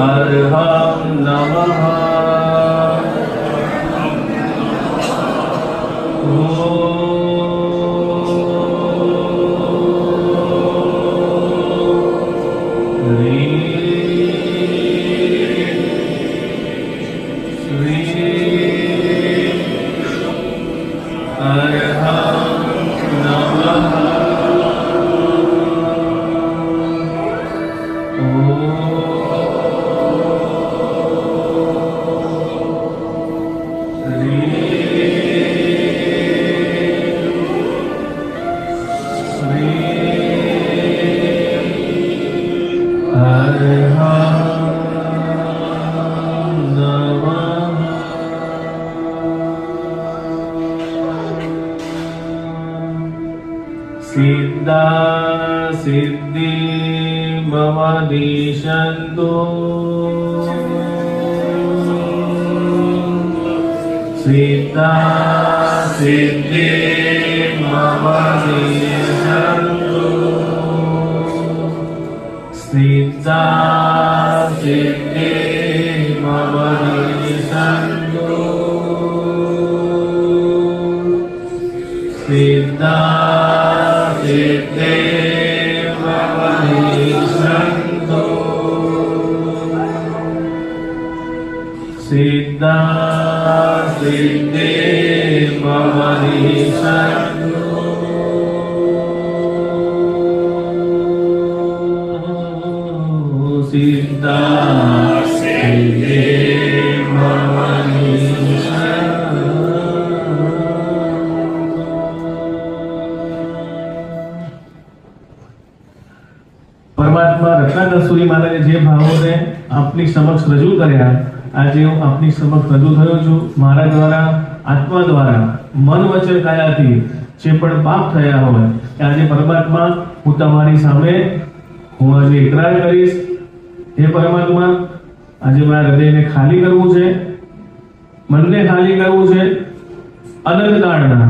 अर्हं नमः। सिद्धा सिद्धि भवदिशन्तु सिद्धा सिद्धि भवदिशन्तु सिद्धा सिद्धि भवदिशन्तु सिद्धा सिद्धि भवदिशन्तु सिद्धा सिद्धि भवदिशन्तु सिद्धा सिद्धि परमात्मा रत्नाकरसूरी महाराजे जे भावोने आपनी समक्ष रजू कर्या આજે હું આપની સમક્ષ રજૂ થયો છું। મારા દ્વારા આત્મા દ્વારા મન વચન કાયાથી જે પણ પાપ થયા હોય કે આજે પરમાત્મા હું તમારી સામે હું આજે ઇકરાર કરીશ। હે પરમાત્મા આજે મારા હૃદયને ખાલી કરવું છે, મનને ખાલી કરવું છે, અનંત કાળના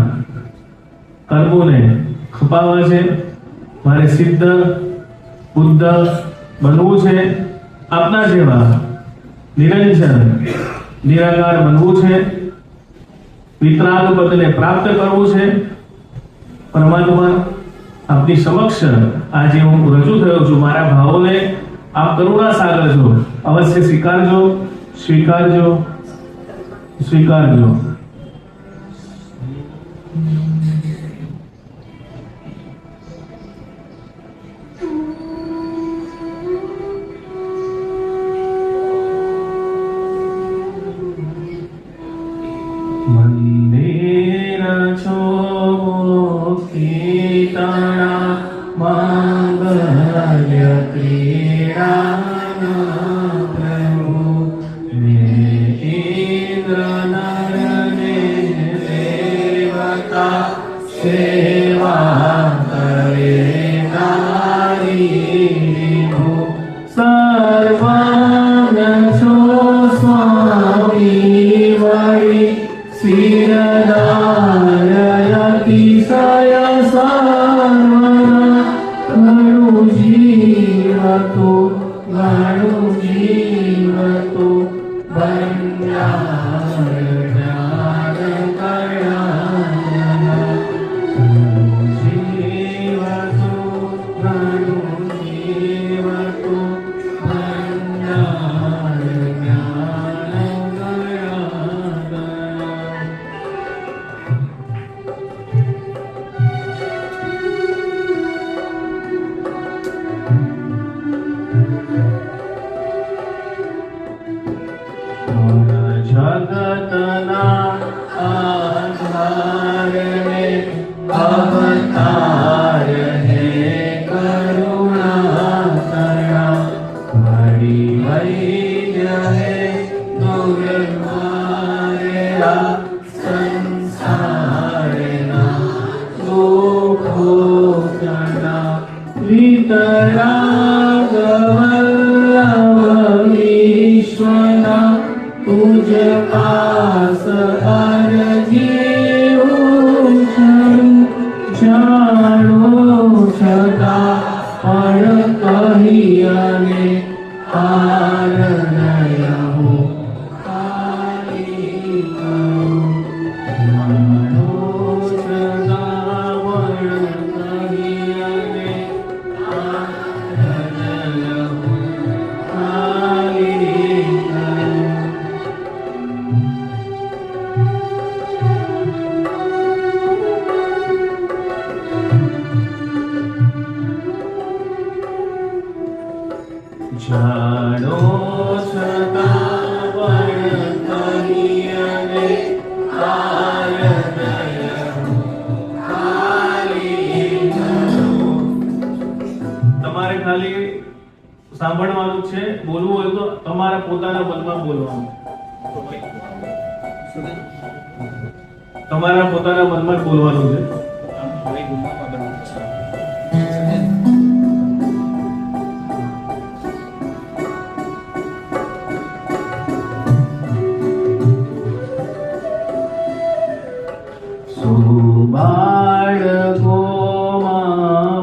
કર્મોને ખપાવવા છે, મારે સિદ્ધ बुद्ध बनवू छे, आपना जेवा निरंजन निराकार बनवू छे, वितराग पदने प्राप्त करवू छे। परमात्मा आपनी समक्ष आज हूँ रजू थयो छुं। मारा भावोने आप करुणा सागर छो, अवश्य स्वीकारजो स्वीकारजो स्वीकारजो। मंदिर कीर्तना मंगल्य क्रीड़ा प्रभु इंद्र नर देवता सेवा करे नारी सर्वज्ञ छो स्वामी वरी सिरदारयतिशय सर्वना घणु जीवतो बन्यार ज्ञान कल्याण जीवतो बन्यार ज्ञान जगतना आधार में अवतार है करुणा करा बड़ी वैद्य है दुर्मार्या संसार ना दुखो तना वितराग वल्लभ विश्वना तुझ દાસ અરજી ઉછળું જાણો છતાં પણ કહીને હાર નયો ખાલી જાણો છતાં પણ કહીને હાર નયો ખાલી જાણો છતાં પણ કહીને હાર નયો ખાલી જાણો. તમારે ખાલી સાંભળવાનું છે, બોલવું હોય તો તમારા પોતાના મનમાં બોલવાનું. તમારા પોતાના મનમાં જ બોલવાનું છે. બાળકોમાં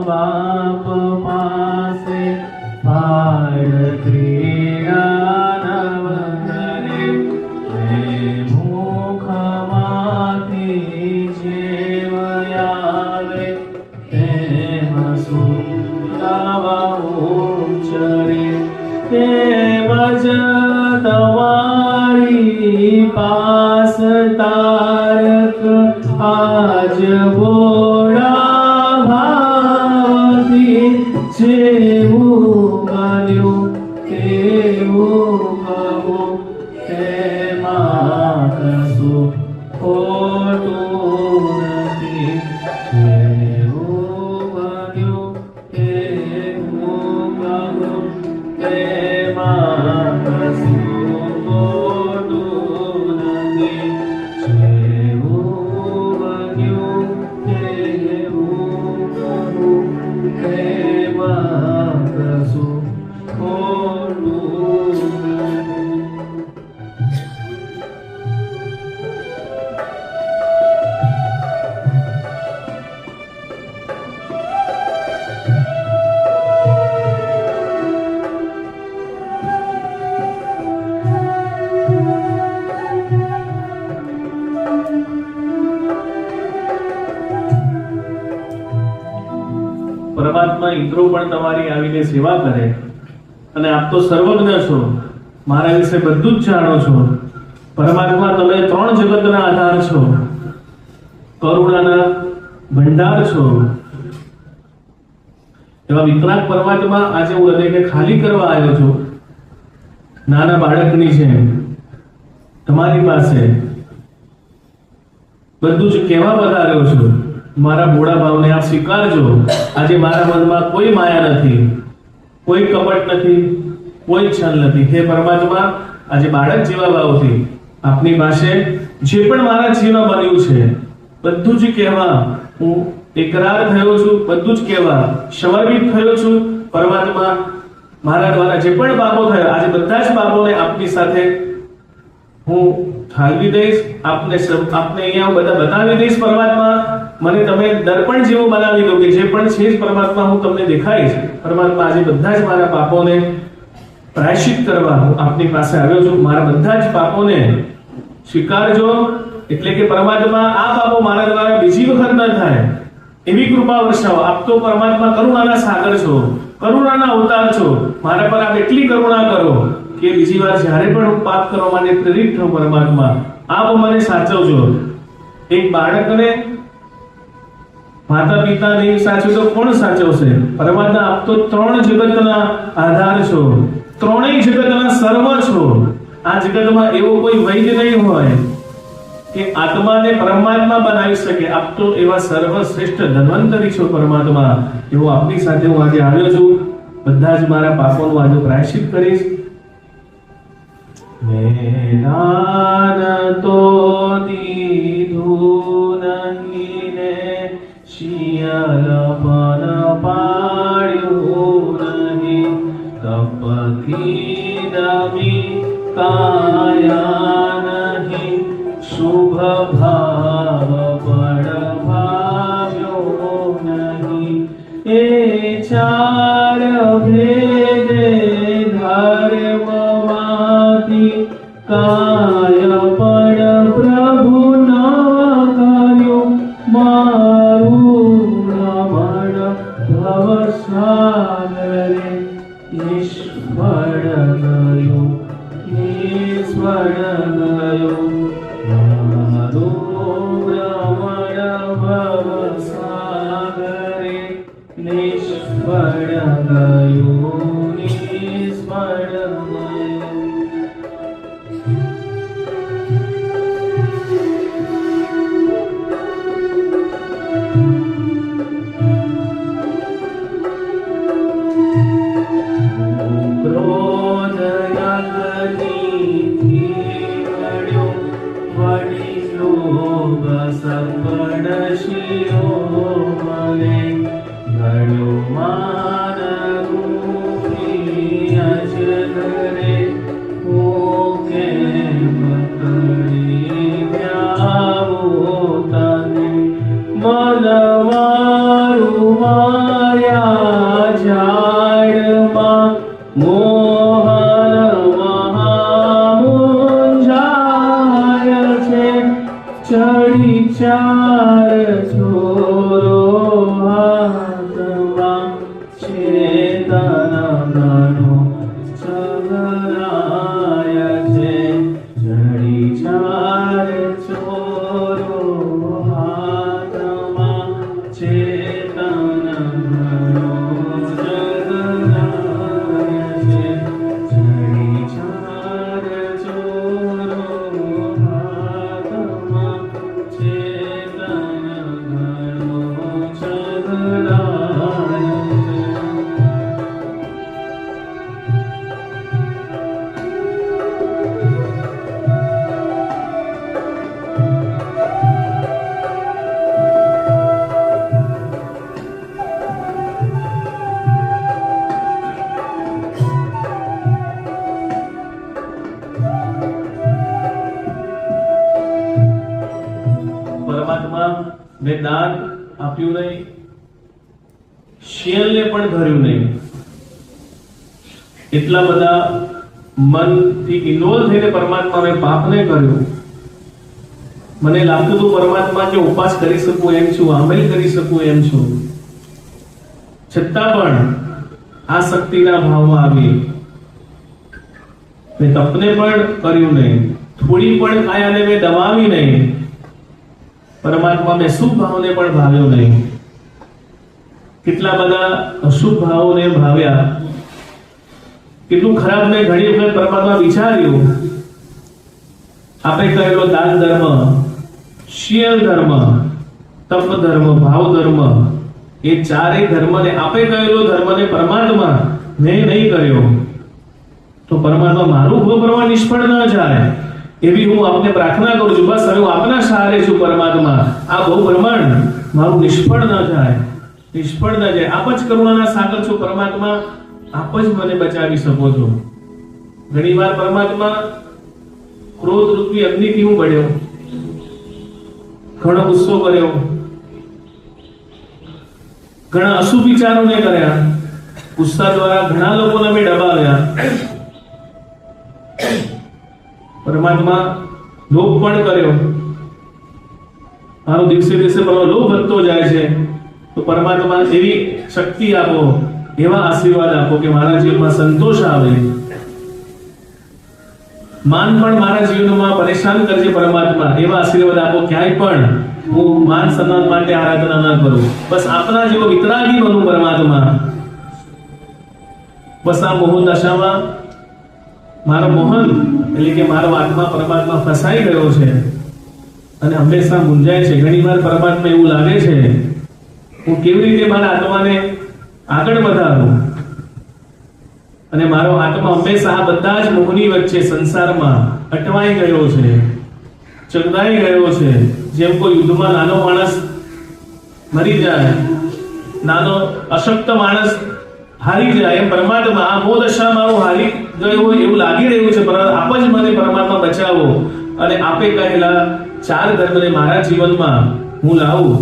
બાપ પાસે બાળકીના નવઘરે મુખમાંથી જેવ આવે તેમ સુરાવા ઉચ્ચરે તેમ જ તમારી પાસ તારક આજ બોડા ભાવથી જેવું બન્યું તેવું કહું તેમાં કશું ખોટું નથી. જેવું બન્યું તેવું કહું તેમાં કશું ખોટું નથી. પરમાત્મા ઇન્દ્રો પણ તમારી આવીને સેવા કરે અને આપ તો સર્વજ્ઞ છો, મારા વિશે બધું જ જાણો છો. પરમાત્મા તમે ત્રણ જગતના આધાર છો, કરુણાના ભંડાર છો. એવા વિતરાગ પરમાત્મા આજે હું હૃદયને ખાલી કરવા આવ્યો છું. નાના બાળકની છે તમારી પાસે બધું જ કહેવા વધાર્યો છું. મારા ભોળા ભાવને આપ સ્વીકારજો. આજે મારા મનમાં કોઈ માયા નથી, કોઈ કપટ નથી, કોઈ છલ નથી. હે પરમાત્મા, આજે બાળક જેવા ભાવથી આપની પાસે જે પણ મારા જીવનમાં બન્યું છે બધું જ કહેવા હું એકરાર થયો છું, બધું જ કહેવા સમર્પિત થયો છું. પરમાત્મા, મારા દ્વારા જે પણ પાપો થયા આજે બધા જ પાપોને આપની સાથે હું ઠાલવી દઈશ. આપને અહીંયા બધા બતાવી દઈશ. પરમાત્મા, મને તમે દર્પણ જેવું બનાવી દો કે જે પણ છે જ પરમાત્મા હું તમને દેખાઈશ. પરમાત્મા, આજે બધા જ મારા પાપોને પ્રાયશ્ચિત કરવા હું આપની પાસે આવ્યો છું. મારા બધા જ પાપોને સ્વીકારજો. એટલે કે પરમાત્મા, આ પાપો મારા દ્વારા બીજી વખત ન થાય એવી કૃપા વર્ષાવો. આપ તો પરમાત્મા કરુણાના સાગર છો, કરુણાના અવતાર છો. મારા પર આપ એટલી કરુણા કરો કે બીજી વાર જ્યારે પણ હું પાપ કરવા માટે પ્રેરિત થાઉં, પરમાત્મા આપ મને સાચવજો. એક બાળકને માતા પિતા નહીં સાચવે તો કોણ સાચવશે? પરમાત્મા, આપ તો ત્રણ જગતના આધાર છો, ત્રણેય જગતના સર્વ છો. આ જગતમાં એવો કોઈ વૈદ્ય નહીં હોય કે આત્માને પરમાત્મા બનાવી શકે. આપ તો એવા સર્વશ્રેષ્ઠ ધન્વંતરી છો પરમાત્મા. એવો આપની સાથે હું આજે આવ્યો છું. બધા જ મારા પાપોનું આજે પ્રાયશ્ચિત કરીશ. મેદાન તો દીધું નહીં ને શિયાળ પણ પાડ્યું નહીં, તપથી દમી કાયા નહીં શુભ ભાવ પડ ભાવ્યો નહીં એ ચાર ભેદે ધર્મમાંથી કાય પણ પ્રભુ ન કર્યું મારું રમણ ભવસાગરે નિષ્ફળ ગયો મારું રમણ ભવસાગરે નિષ્ફળ ગયો ચાર છોરો હાથમાં ચેતન ગણો ચગરાય છે ચડી ચાર છોરો હાથમાં ચેતન ગણો ચગરાય છે ચડી ચાર છોરો હાથમાં પરમાત્મા મેં દાન આપ્યું નહીં, શિયલને પણ ધર્યું નહીં. એટલા બધા મનથી ઇન્વોલ્વ થઈને પરમાત્મા મેં પાપને કર્યું. મને લાગતું હતું પરમાત્મા કે ઉપવાસ કરી શકું એમ છું, આમેલ કરી શકું એમ છું, છતાં પણ આ શક્તિના ભાવમાં આવી. મેં તપને પણ કર્યું નહીં, થોડી પણ કાયાને મેં દબાવી નહીં. પરમાત્મા મેં શુભ ભાવને પણ ભાવ્યો નહીં. કેટલા બધા અશુભ ભાવોને ભાવ્યા. કેટલું ખરાબ મેં ઘણી વખત પરમાત્મા વિચાર્યું. આપણે કહેલો દાન ધર્મ, શીલ ધર્મ, તપ ધર્મ, ભાવ ધર્મ, એ ચારેય ધર્મને આપણે કહેલો ધર્મને પરમાત્મા મેં નહીં કર્યો તો પરમાત્મા મારું ભોગ ભરવા નિષ્ફળ ન જાય એવી હું આપને પ્રાર્થના કરું છું. બસ હવે હું આપના સહારે છું પરમાત્મા, આ ભોગ બ્રહ્માંડ મારું નિષ્ફળ ન જાય, નિષ્ફળ ન જાય. આપ જ કરુણાના સાગર છો પરમાત્મા, આપ જ મને બચાવી શકો છો. ઘણીવાર પરમાત્મા ક્રોધ રૂપી અગ્નિથી હું બળ્યો, ઘણો ગુસ્સો કર્યો, ઘણા અશુભ વિચારોને કર્યા, ગુસ્સા દ્વારા ઘણા લોકોને મેં દબાવ્યા. પરમાત્મા લોભ પણ કર્યો, મારો દિવસે દિવસે લોભ વધતો જાય છે. તો પરમાત્મા એવી શક્તિ આપો, એવા આશીર્વાદ આપો કે મારા જીવનમાં સંતોષ આવે. માન પણ મારા જીવનમાં પરેશાન કરજે પરમાત્મા, એવા આશીર્વાદ આપો. ક્યાંય પણ હું માન સન્માન માટે આરાધના ન કરું, બસ આપના જેવો વિતરાગી બનું પરમાત્મા. બસ આ મોહ દશામાં મારો મોહન એટલે કે મારો આત્મા પરમાત્મા ફસાઈ ગયો છે અને હંમેશા મૂંઝાય છે. ઘણીવાર પરમાત્મા એવું લાગે છે હું કેવી રીતે મારા આત્માને આગળ વધારું, અને મારો આત્મા હંમેશા આ બધા જ મોહની વચ્ચે સંસારમાં અટવાઈ ગયો છે, ચગદાઈ ગયો છે. જેમ કોઈ યુદ્ધમાં નાનો માણસ મરી જાય, નાનો અશક્ત માણસ હારી જાય, એમ પરમાત્મા આ મોહ દશામાં હું હારી ગયો હોય એવું લાગી રહ્યું છે. આપ જ મને પરમાત્મા બચાવો, અને આપે કહેલા 4 ધર્મને મારા જીવનમાં હું લાવું.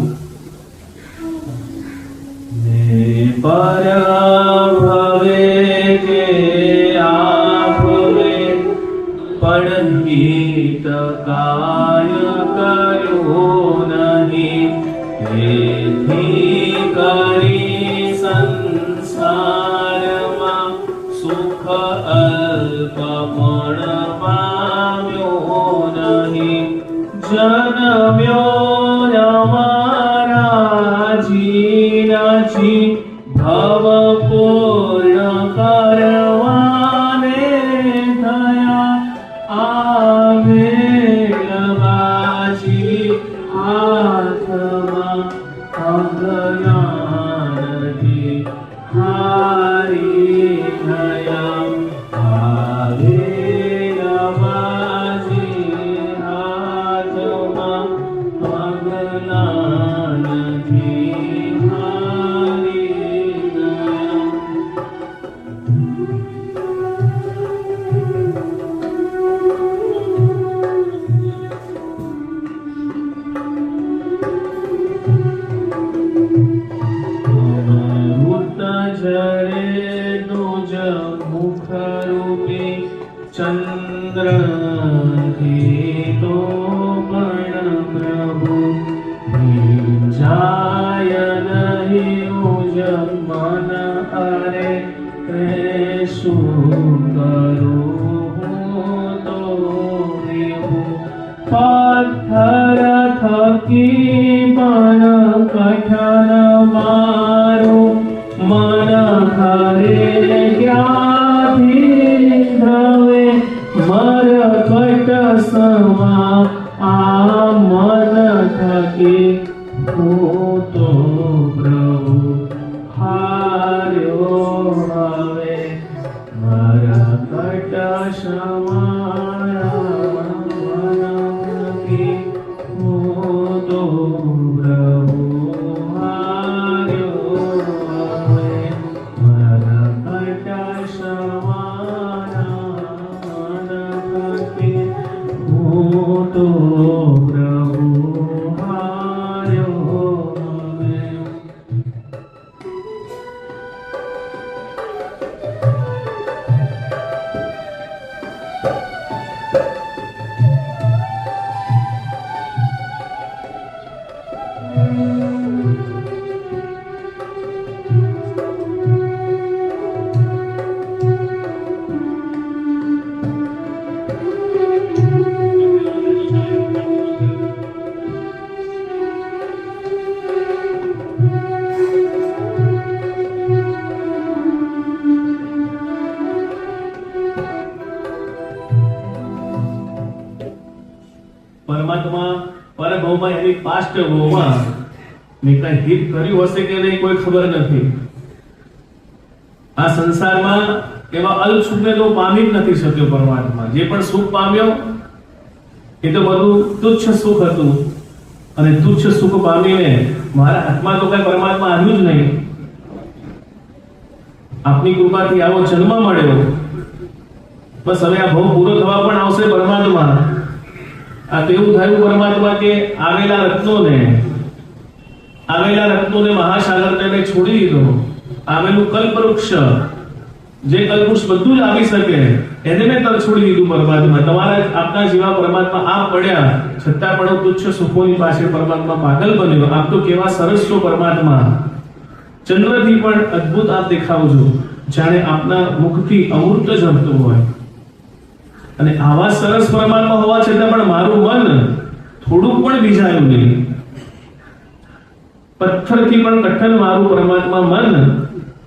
ભવે કે આપવે પણ ગીત કાય કર્યો નહીં, એથી કરી સંસારમાં સુખ અલ્પ પણ પામ્યો નહીં. જન્મ્યો અમારા જીનાજી ભવ પૂર્ણ કરવાને થયા. આવેલ બાજી હાથમાં અજ્ઞાનથી હારી ગયા. આવેલ બાજી હાથમાં અજ્ઞાનથી હારી ગયા. જરે તુજ મુખ રૂપી ચંદ્રથી તો પણ પ્રભુ જાય નહીં ઉજ મન અરે રે શું કરું હું તો એવું. પથ્થર થકી પણ કઠન મારું મન ખરે ક્યાંથી ધવે. મરકટ સમા આ મન થકી હું તો પ્રભુ હાર્યો હવે. મરકટ સમા મન થકી હું તો પ્રભુ હાર્યો હવે. મરકટ સમા મન થકી હું તો પ્રભુ હાર્યો હવે. પરમાત્મા પરભવમાં એની પાસ્ટ ભવમાં મેં કઈ હિત કર્યું હશે કે નહીં કોઈ ખબર નથી. આ સંસારમાં એવા અલ્પ સુખને તો પામી જ નથી શક્યો પરમાત્મા. જે પણ સુખ પામ્યો એ તો બધું તુચ્છ સુખ હતું, અને તુચ્છ સુખ પામીને મારા હાથમાં તો કઈ પરમાત્મા આવ્યું જ નહીં. આપની કૃપાથી આવો જન્મ મળ્યો, બસ હવે આ ભવ પૂરો થવા પણ આવશે પરમાત્મા. આ તો એવું થયું પરમાત્મા કે આવેલા રત્નોને મહાસાગરને મેં છોડી દીધો. આવેલું કલ્પવૃક્ષ, જે કલ્પવૃક્ષ બધું જ આવી શકે એને મેં તર છોડી દીધું પરમાત્મા. તમારા આપના જેવા પરમાત્મા આપ પડ્યા છતાં પણ તુચ્છ સુખોની પાસે પરમાત્મા પાગલ બન્યો. આપ તો કેવા સરસ છો પરમાત્મા. ચંદ્રથી પણ અદ્ભુત આપ દેખાવ છો, જાણે આપના મુખથી અમૃત ઝરતું હોય. અને આવા સરસ પરમાત્મા હોવા છતાં પણ મારું મન થોડું પણ ભીજાયું નહીં. પથ્થરથી પણ કઠણ મારું પરમાત્મા મન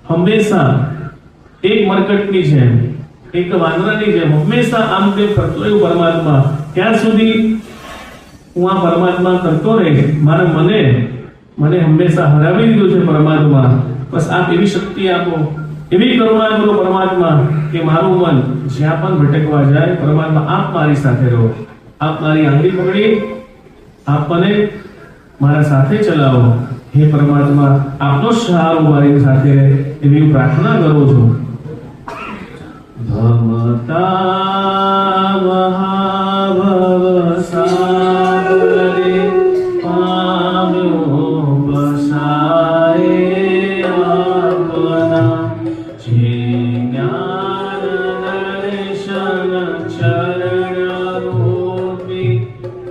હંમેશા એક મરકટની જેમ, એક વાંદરાની જેમ હંમેશા આમ તેમ કરતો રહ્યો પરમાત્મા. ત્યાં સુધી હું આ પરમાત્મા કરતો રહે. મારા મને હંમેશા હરાવી દીધો છે પરમાત્મા. બસ આપ એવી શક્તિ આપો, એવી કરુણા કરો પરમાત્મા કે મારું મન જ્યાં પણ ભટકવા જાય પરમાત્મા આપ મારી સાથે રહો. આપ મારી આંગળી પકડી આપ મને મારા સાથે ચલાવો. હે પરમાત્મા, આપનો સહારો મારી સાથે રહે એવી પ્રાર્થના કરું છું. ભમતા મહાભવ સાગરે પામ્યો બસાય આપના જે જ્ઞાન દર્શન ચરણ રૂપી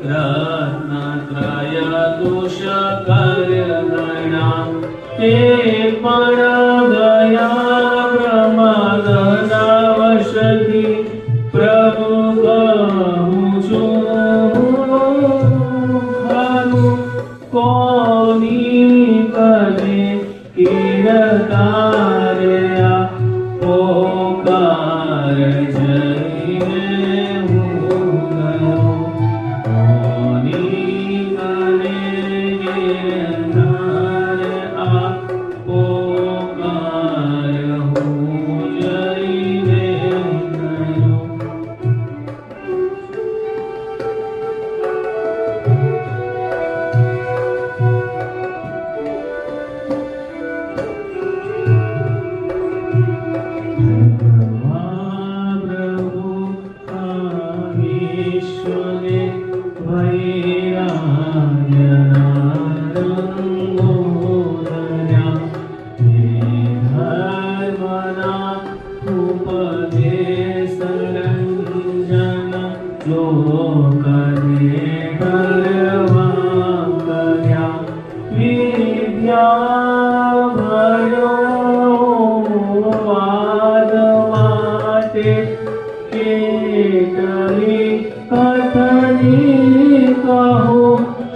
રત્નત્રય દોષ કર્ય ગણા તે પણ ગયા પ્રમાદના વશથી પ્રભુ કહું છું ખરું કોની કરે કીર્તાર્યા પોકાર જઈને હું ગયો કોની કરે કીર્તાર્યા પોકાર હું જઈને ગયો.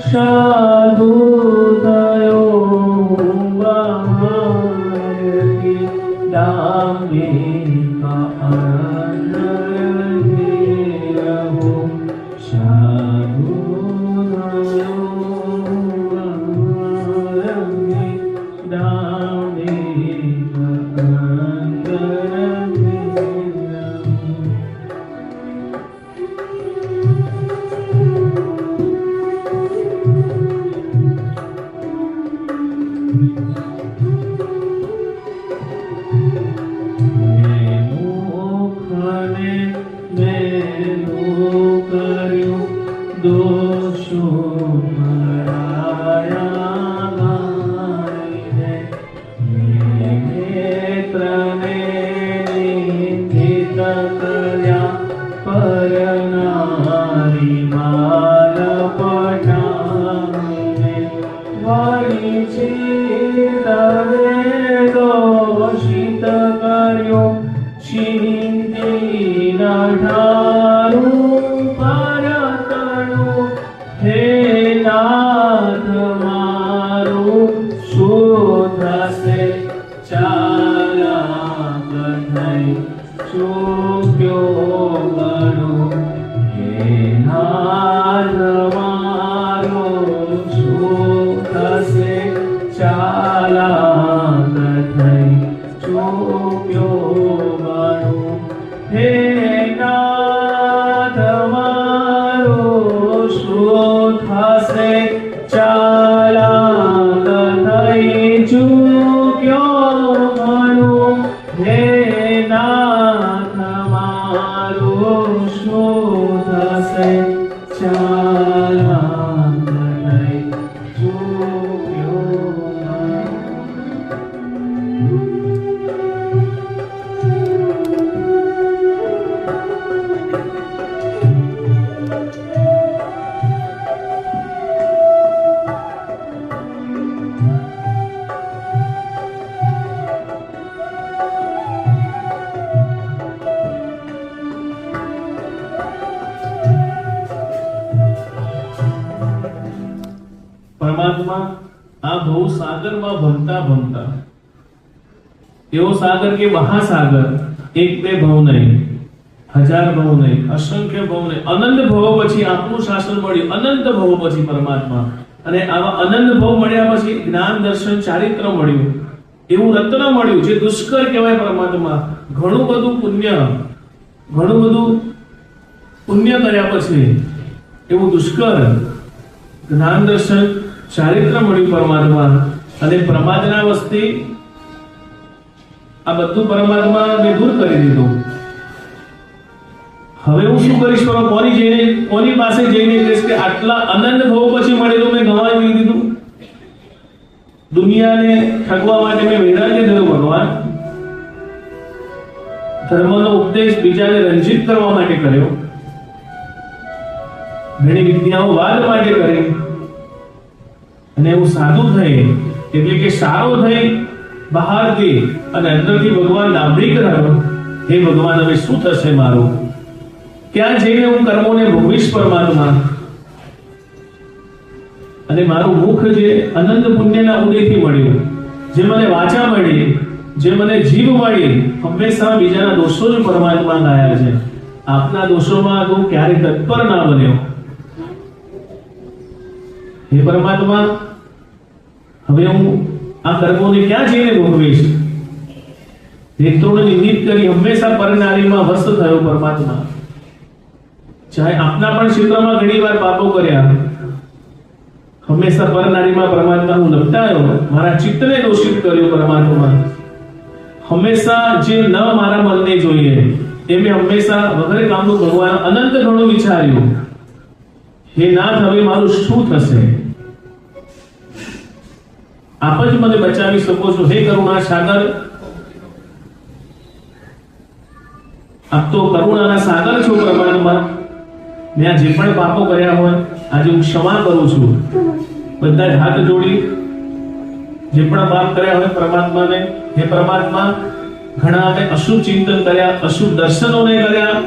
સાધુ થયો ભારતી દાંભિકા અનંત રહો સાધુ થયો ભારતી દાંભિકા અનંત રહો. દોષો મરાયા ગાઈને નેત્રને નિંદિત કર્યા પરનારી માલ પટાવીને વળી ચિત્તને દોષિત કર્યો ચિંતી નઢારું પરતણું હે નાથ મારું શું થશે ચાલાક થઈ ચૂક્યો ગણું હે નાથ મારું શું થશે ચાલાક થઈ ચૂક્યો ગણું હે નાથ મારું શું થશે ચાલાક થઈ ચૂક્યો ગણું હે નાથ મારું શું થશે ચાલાક થઈ ચૂક્યો ગણું. પરમાત્મા આ ભવ સાગરમાં ભમતા ભમતા એવો સાગર કે મહાસાગર એક બે ભવ નહીં, હજાર ભવ નહીં, અસંખ્ય ભવ નહીં, અનંત ભવ પછી આપનું શાસન મળ્યું. અનંત ભવ પછી પરમાત્મા અને આવા અનંત ભવ મળ્યા પછી જ્ઞાન દર્શન ચારિત્ર મળ્યું, એવું રત્ન મળ્યું જે દુષ્કર કહેવાય. પરમાત્મા ઘણું બધું પુણ્ય કર્યા પછી એવું દુષ્કર જ્ઞાન દર્શન ચારિત્ર મળ્યું પરમાત્મા. અને પ્રમાદના વસ્તી આ બધું પરમાત્માને દૂર કરી દીધું. હવે હું શું કરીશ? કોની પાસે જઈને કહીશ કે આટલા આનંદ થવો પછી મળેલું મેં ગમાવી દીધું? દુનિયાને ઠગવા માટે મેં વૈરાગ્ય થયો ભગવાન. ધર્મનો ઉપદેશ બીજાને રંજિત કરવા માટે કર્યો, ઘણી વિદ્યાઓ વાદ માટે કરી, અને હું સાધુ થઈ એટલે કે સારો થઈ બહારથી અને અંદરથી ભગવાન નાભિક રહ્યો. હે ભગવાન, હવે શું થશે મારું? ક્યાં જઈને હું કર્મોને ભોગવીશ પરમાત્મા? અને મારું મુખ જે અનંત પુણ્યના ઉદયથી મળ્યું, જે મને વાચા મળી, જે મને જીભ મળી, હંમેશા બીજાના દોષો જ પરમાત્મા ગાયા છે. આપના દોષોમાં હું ક્યારે તત્પર ના બન્યો. હે પરમાત્મા, હવે હું આ કર્મોને ક્યાં જઈને ભોગવીશ? નેત્રોને નિમિત્ત કરી હંમેશા પરનારીમાં વસ્ત થયો પરમાત્મા. ચાહે આપના પણ ક્ષેત્રમાં ઘણીવાર પાપો કર્યા, હંમેશા પરનારીમાં પરમાત્મા હું લપટાયો, મારા ચિત્તને દોષિત કર્યો પરમાત્મા. હંમેશા જે ન મારા મનને જોઈએ એ મેં હંમેશા વગર કામનું ભગવાન અનંત ઘણું વિચાર્યું. હે નાથ, હવે મારું શું થશે? આપ જ મને બચાવી શકો છો. હે કરુણા સાગર, આપ તો કરુણાના સાગર છો પરમાત્મા. મેં આ જે પણ પાપો કર્યા હોય આજે હું ક્ષમા કરું છું. બધા હાથ જોડી જે પણ પાપ કર્યા હોય પરમાત્માને, હે પરમાત્મા, ઘણા અમે અશુભ ચિંતન કર્યા, અશુભ દર્શનો ને કર્યા,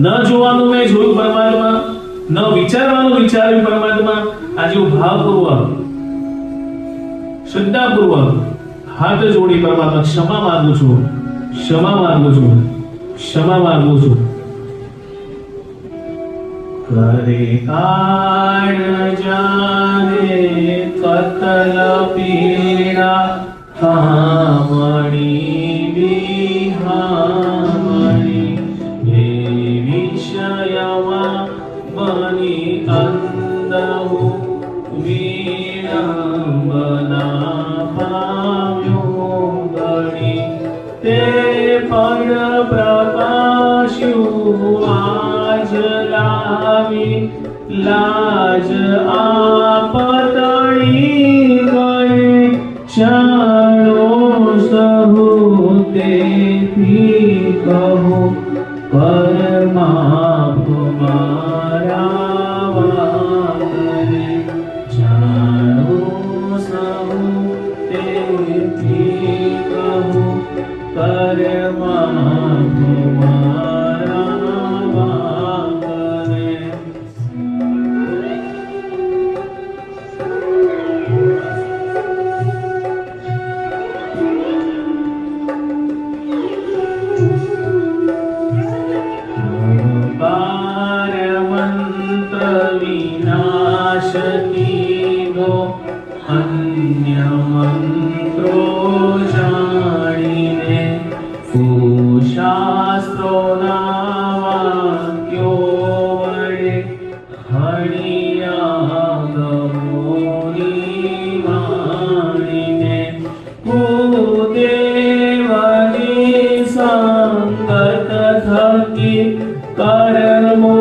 ન જોવાનું મેં જોયું પરમાત્મા, ન વિચારવાનું વિચાર્યું પરમાત્મા. આજે હું ભાવપૂર્વક શ્રદ્ધાપૂર્વક હાથ જોડી પરમાત્મા ક્ષમા માંગુ છું, ક્ષમા માંગુ છું, ક્ષમા માંગુ છું. કરે કાળ જાને કતલ પીડા, કામણી વિહામણી, હે વિષયમાં બની અંધહુ, વિડંબના પામ્યો ગણી. તે પણ પ્રકાશ્યું આજ લાવી, લાજ આપતણી ગઈ. ચાલો સહુ તેથી કહો, પરમાપ મારા વાંગને. ચાલો સહુ તેથી કહો, પરમાપ મારા વાંગને. મંત્ર વિનાશ કીધો, અન્ય મંત્રો જાણીને, શાસ્ત્રોના વાક્યો વડે હણિયા ગમોની વાણીને. ભૂદેવની સંગત થકી કર્મો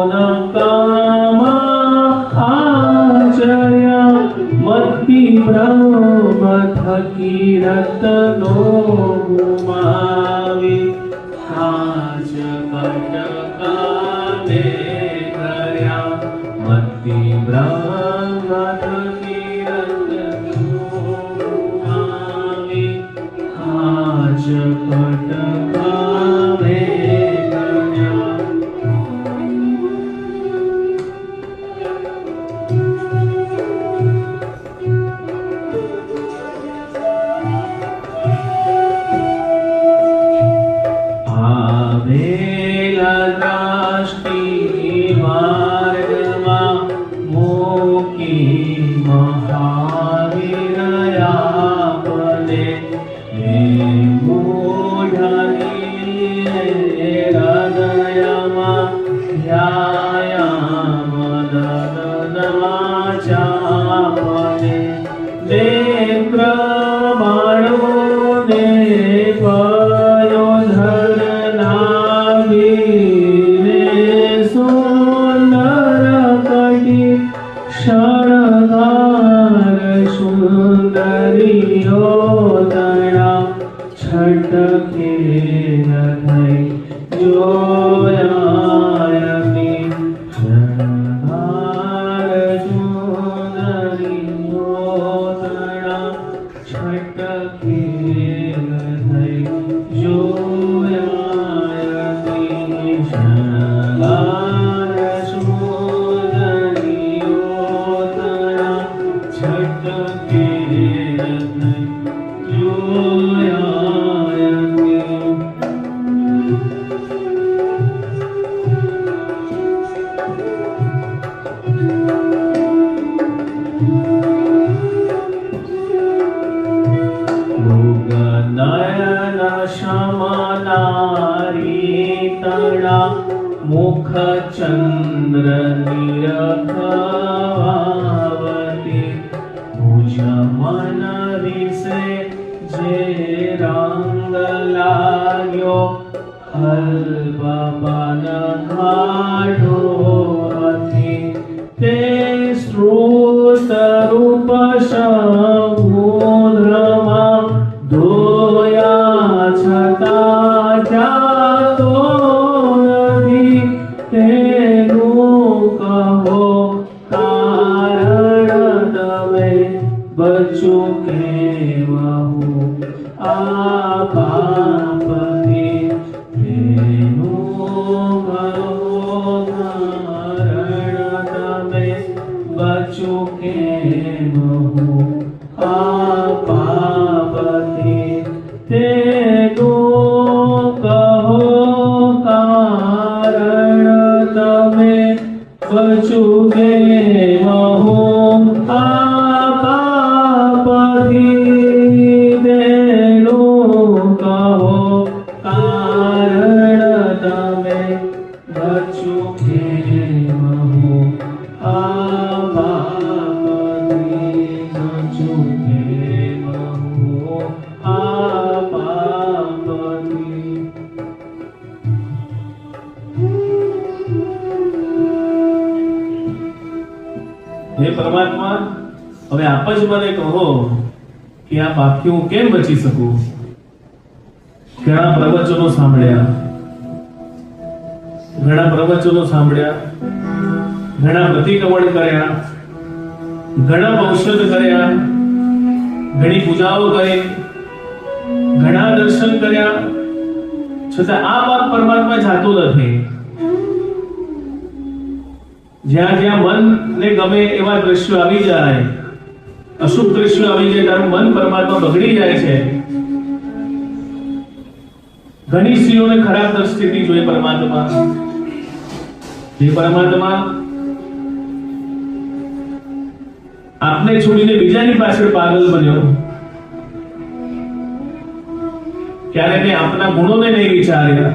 ન કામા આચર્યા. મતિ ભ્રમ થકી રતનો ગુમાવી, આજ કટકાને કર્યા. મતિ ભ્રમ થકી રતનો ગુમાવી, આજ કટકાને કર્યા. આવેલા દ્રષ્ટિ માર્ગમાં મૂકી મહાવીર આપને. હે મૂઢની હૃદયમાં ધ્યાયા મદન વાચાપને. નેત્ર બાણોને પયોધર નાભી શણગાર સુંદરીઓ તણા છટકે ન થઈ જોયાયમી શણગાર સુંદરીઓ તણા છટકે ન થઈ જોયાયમી શણગાર સુંદરીઓ તણા છટકે ન થઈ જોયાયમી નયન શમનારી તણા મુખ ચંદ્ર નિરખવાવતી ભુજ મન વિશે જે રંગ લાગ્યો અલ્પપન ગાઢો હતી તે શ્રુત રૂપ સમુદ્રમાં ધોયા છતાં જાતો નથી તેનું કહો કારણ તમે બચું કેવહું આ પાપથી તેનું કહો કારણ તમે બચું કેવહું આ પાપથી તેનું કહો કારણ તમે બચું કેવહું આ પાપથી તેનું કહો કારણ તમે બચું કેવહું આ પાપથી બચું કેવહું આ પાપથી. હે પરમાત્મા, હવે આપ જ મને કહો કે આ પાપથી હું કેમ બચી શકું. ઘણા પ્રવચનો સાંભળ્યા, ઘણા પ્રતિક્રમણ કર્યા, ઘણા ઔષધ કર્યા, ઘણી પૂજાઓ કરી, ઘણા દર્શન કર્યા, છતાં આ પાપ પરમાત્મા જાતું નથી. જ્યાં જ્યાં મનને ગમે એવા દ્રશ્યો આવી જાય, અશુભ દ્રશ્યો આવી જાય, તારું મન પરમાત્મા બગડી જાય છે. ઘણી સ્ત્રીઓને ખરાબ પરિસ્થિતિ જોઈ પરમાત્મા. જે પરમાત્મા આપને છોડીને બીજાની પાછળ પાગલ બન્યો, ક્યારે મેં આપના ગુણોને નહીં વિચાર્યા,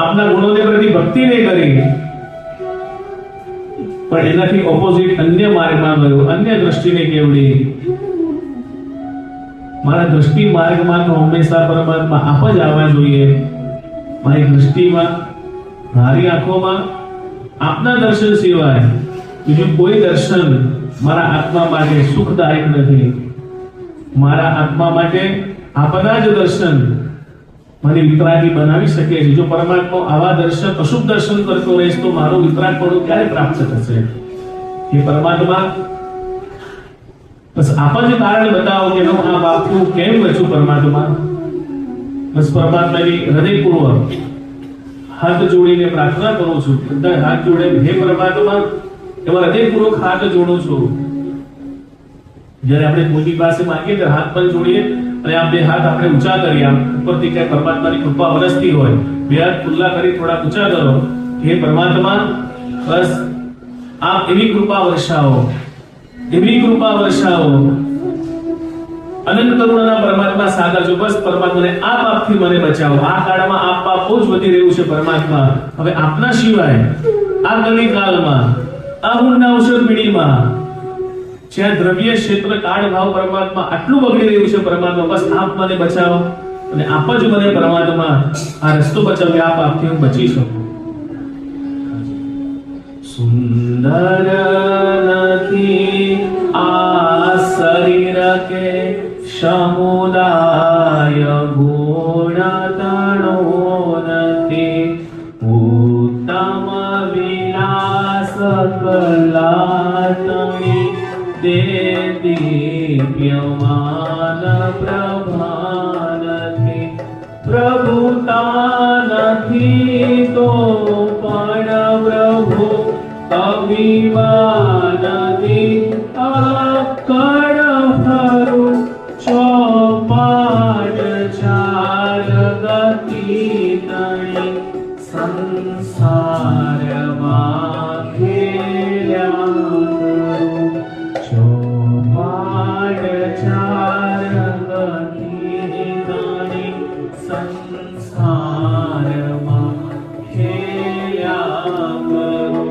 આપના ગુણોને પ્રતિ ભક્તિ નહીં કરી, પણ એનાથી ઓપોઝિટ અન્ય માર્ગમાં ગયો, અન્ય દ્રષ્ટિને કેવડી. મારા દ્રષ્ટિ માર્ગમાં તો હંમેશા પરમાત્મા આપ જ આવવા જોઈએ. મારી દ્રષ્ટિમાં, મારી આંખોમાં આપના દર્શન સિવાય બીજું કોઈ દર્શન મારા આત્મા માટે સુખદાયક નથી. મારા આત્મા માટે આપના જ દર્શન મને વિતરાગી બનાવી શકે છે. જો પરમાત્મા આવા દર્શન, અશુભ દર્શન કરતો રહેશે તો મારો વિતરાગપણું ક્યારે પ્રાપ્ત થશે. એ પરમાત્મા બસ આપ જ કારણ બતાવો કે હું આ પાપથી કેમ બચું. પરમાત્મા બસ પરમાત્માની હૃદયપૂર્વક હાથ જોડીને પ્રાર્થના કરું છું. બધા હાથ જોડે, હે પરમાત્મા, એવા હૃદયપૂર્વક હાથ જોડું છું. જ્યારે આપણે કોઈની પાસે માંગીએ ત્યારે હાથ પણ જોડીએ અને આ બે હાથ આપણે ઊંચા કરીએ. આમ ઉપરથી કઈ પરમાત્માની કૃપા વરસતી હોય, બે હાથ ખુલ્લા કરી થોડા ઊંચા કરો. હે પરમાત્મા, બસ આપ એવી કૃપા વર્ષાવો, એવી કૃપા વર્ષાવો. અનંત કરુણાના પરમાત્મા સાગર છો. બસ પરમાત્માને આ પાપથી મને બચાવો. આ કાળમાં આ પાપ બહુ જ વધી રહ્યું છે પરમાત્મા. હવે આપના સિવાય આ કલિકાલમાં, આ ઊંડા અવસર પીઢીમાં, જ્યાં દ્રવ્ય ક્ષેત્ર કાળ ભાવ પરમાત્મા આટલું બગડી રહ્યું છે પરમાત્મા, બસ આપ મને બચાવો અને આપ જ મને પરમાત્મા આ રસ્તો બચાવી આ પાપથી હું બચી શકું. સુંદર નથી આ શરીર કે સમુદાય ગુણ તણો નથી ઉત્તમ વિલાસ કલાતણી દે દિવ્યમાન પ્રભા નથી પ્રભુતા નથી તો પણ પ્રભુ અભિમાન નથી અકળ ફરું ચોપાટ ચાર ગતિ તણી સંસારમાં ખેલ્યા કરું ચોપાટ ચાર ગતિ તણી સંસારમાં ખેલ્યા કરું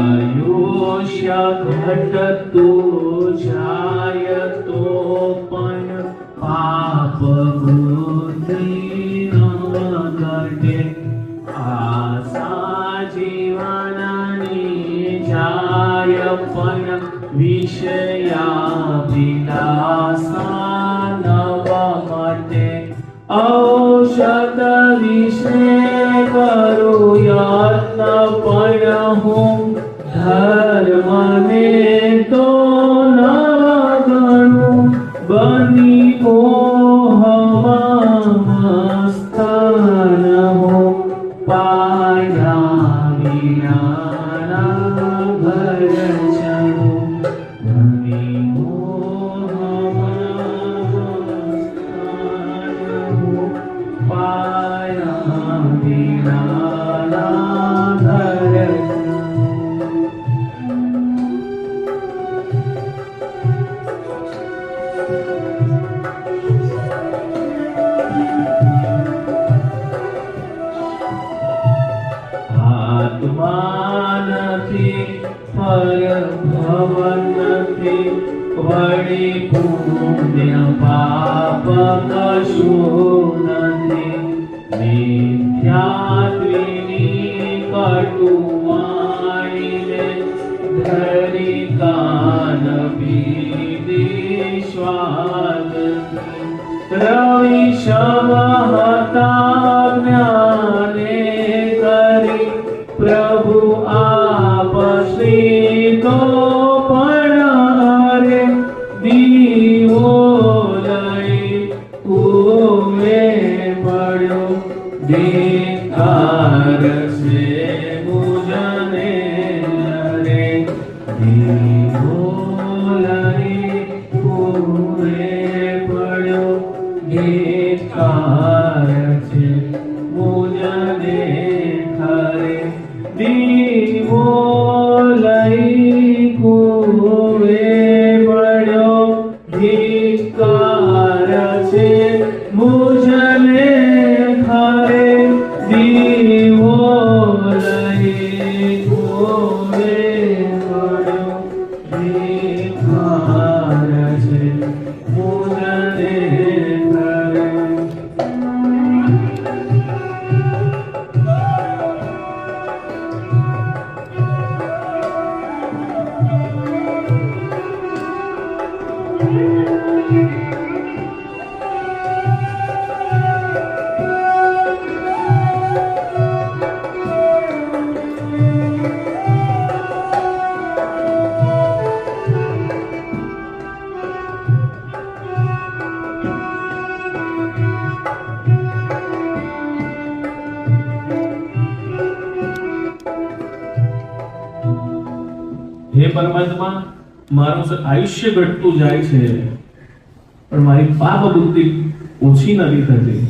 આયુષ્ય ઘટતું જાય તો પણ પાપ બુદ્ધિ ન ઘટે આશા જીવનની જાય પણ વિષયાભિલાષા નવ મટે ઔષધ વિશે કરું યત્ન પણ હું ધર્મને તો ન ગણું બની મોહમસ્થાન હું પાયા વિનાના ઘર ચણું બની મોહમસ્થાન હું પાયા વિનાના ઘર આત્મા નથી પરભવ નથી વળી પુણ્ય પાપ કશું નથી મિથ્યાત્વીની કટુવાણીને ધરી કાન પીધી સ્વાદ રવિ સમહતા જ્ઞાને કરી પ્રભુ આપ શ્રી તો પણ હરે દીવો લઈ કુવે પડ્યો દેકાર છે મુજને રે દીવો લઈ કુવે પડ્યો દેકાર છે મુજને ખરે દીવો લઈ કુવે પડ્યો ધિક્કાર છે મુજને ખરે દીવો લઈ કુવે પડ્યો ધિક્કાર છે મુજને ખરે હે પરમાત્મા મારું આયુષ્ય ઘટતું જાય છે પણ મારી પાપ બુદ્ધિ ઓછી નથી થતી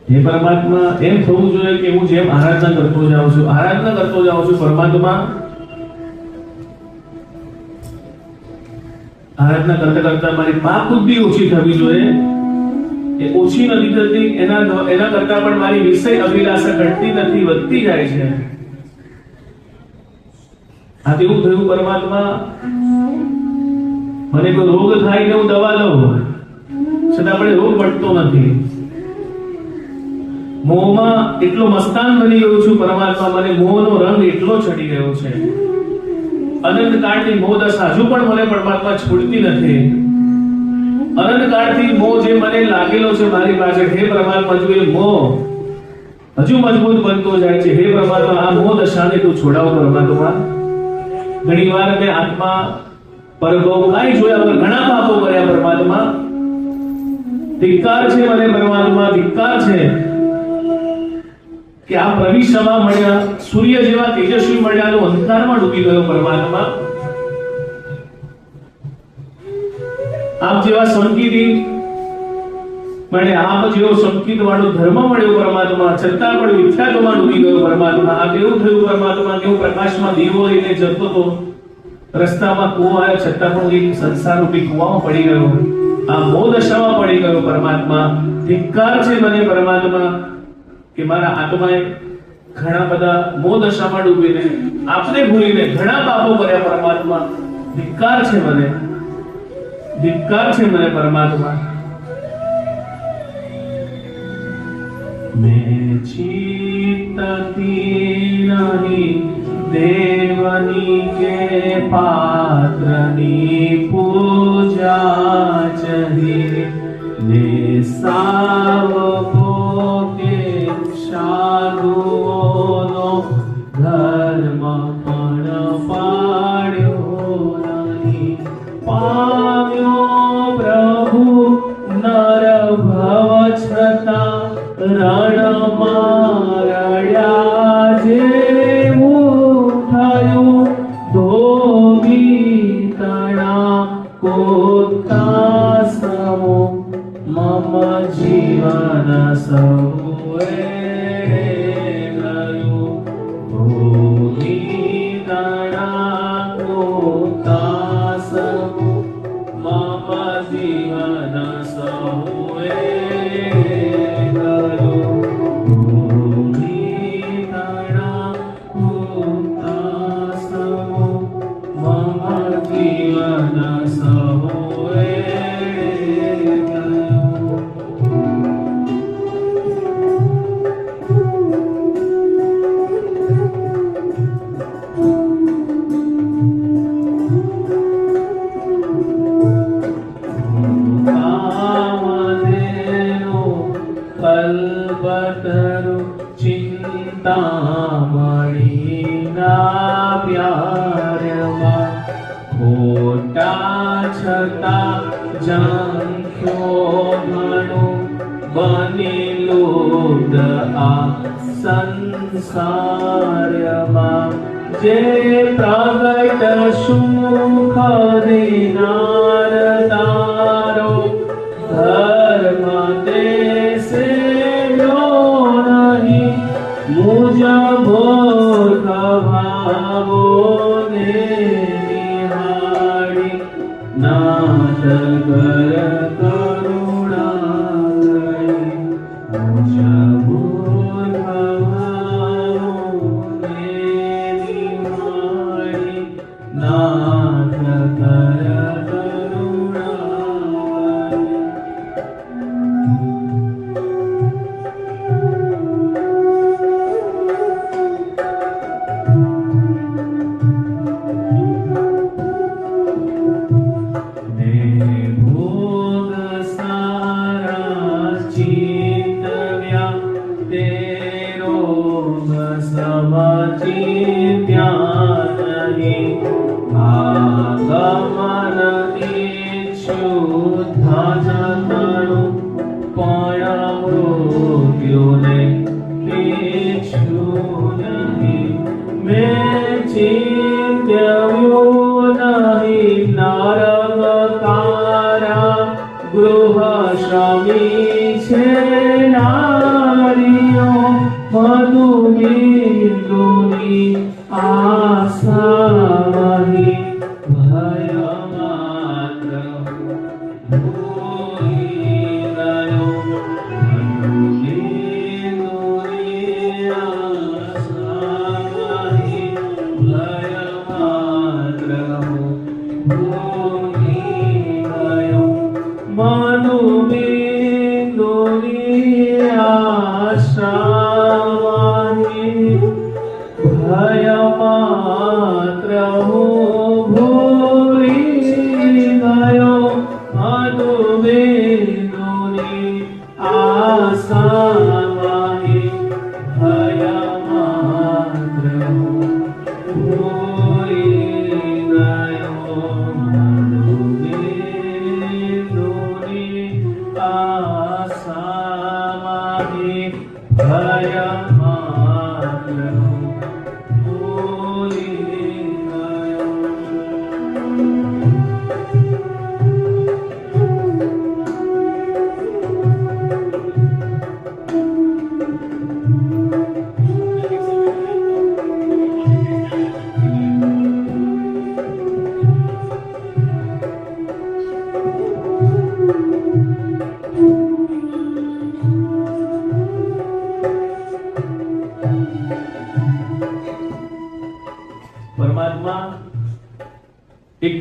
હે પરમાત્મા એમ થવું જોઈએ કે હું જેમ આરાધના કરતો જાઉં છું પરમાત્મા આરાધના કરતા કરતા મારી પાપ બુદ્ધિ ઓછી થવી જોઈએ એ ઓછી નથી થતી એના કરતા પણ મારી વિષય અભિલાષા ઘટતી નથી વધતી જાય છે આ તેવું થયું પરમાત્મા મને કોઈ રોગ થાય ને હું દવા લઉં, છતાં પણ રોગ મટતો નથી. મોહમાં એટલો મસ્તાન બની ગયો છું પરમાત્મા, મને મોહનો રંગ એટલો ચડી ગયો છે. અનંત કાળની મોહ દશા હજુ પણ મને પરમાત્મા છોડતી નથી. અનંત કાળથી મોહ જે મને લાગેલો છે મારી પાસે, હે પરમાત્મા જો એ મોહ હજુ મજબૂત બનતો જાય છે. હે પરમાત્મા આ મોહ દશાને તું છોડાવ પરમાત્મા. ઘણી વાર મેં આત્મા પરભવ કાંઈ જોયા વગર ઘણા પાપો કર્યા પરમાત્મા. ધિક્કાર છે મને પરમાત્મા, ધિક્કાર છે કે આ પ્રવિષ્ટમાં મળ્યા, સૂર્ય જેવા તેજસ્વી મળ્યાનો અંધકારમાં ડૂબી ગયો પરમાત્મા. આપ જેવા સંકિતી મને આપ જેવો સંકિત વાળો ધર્મ મળ્યો પરમાત્મા, છતાં પણ મિથ્યાત્વમાં ડૂબી ગયો પરમાત્મા. આ કેવું થયું પરમાત્મા, કેવું પ્રકાશમાં દીવો લઈને જતો હતો, રસ્તામાં કૂવો આવ્યો છતાં પણ એક સંસાર રૂપી કૂવામાં પડી ગયો. આ મોહ દશામાં પડી ગયો પરમાત્મા. ધિક્કાર છે મને પરમાત્મા કે મારા આત્માએ ઘણા બધા મોહ દશામાં ડૂબીને આપને ભૂલીને ઘણા પાપો કર્યા પરમાત્મા. ધિક્કાર છે મને, ધિક્કાર છે મને પરમાત્મા. मैं चीतती नहीं देवनी के पात्रनी पूजा चही ने सावको के साधुओनो धर्म पण पाड्यो नहीं. पाम्यो प्रभु नर भव छता રણ મારડ્યા જેવું થયું, ધોબી તણા કોતા સમો મમ જીવન સૌએ ગયું. ધોબી તણા કોતા સમો મમ જીવન સૌએ ચિંતામણીના પ્યારમાં ખોટા છતાં જંખ્યો ઘણું બનેલું આ સંસારમાં. જે પ્રગટ સુખ દેનાર તારો ધર્મ તે મુજ મૂર્ખ ભાવોને નિહાળી નાથ કર કરુણા કરી. મુજ મૂર્ખ ભાવોને નિહાળી નાથ કર કરુણા કરી. ગૃહ સ્વામી છે નારીઓ મધુબિંદુની આશાવાહી ભય માત્ર ભૂલી ગયો. મધુબિંદુની આશાવાહી ભય માત્ર ભૂલી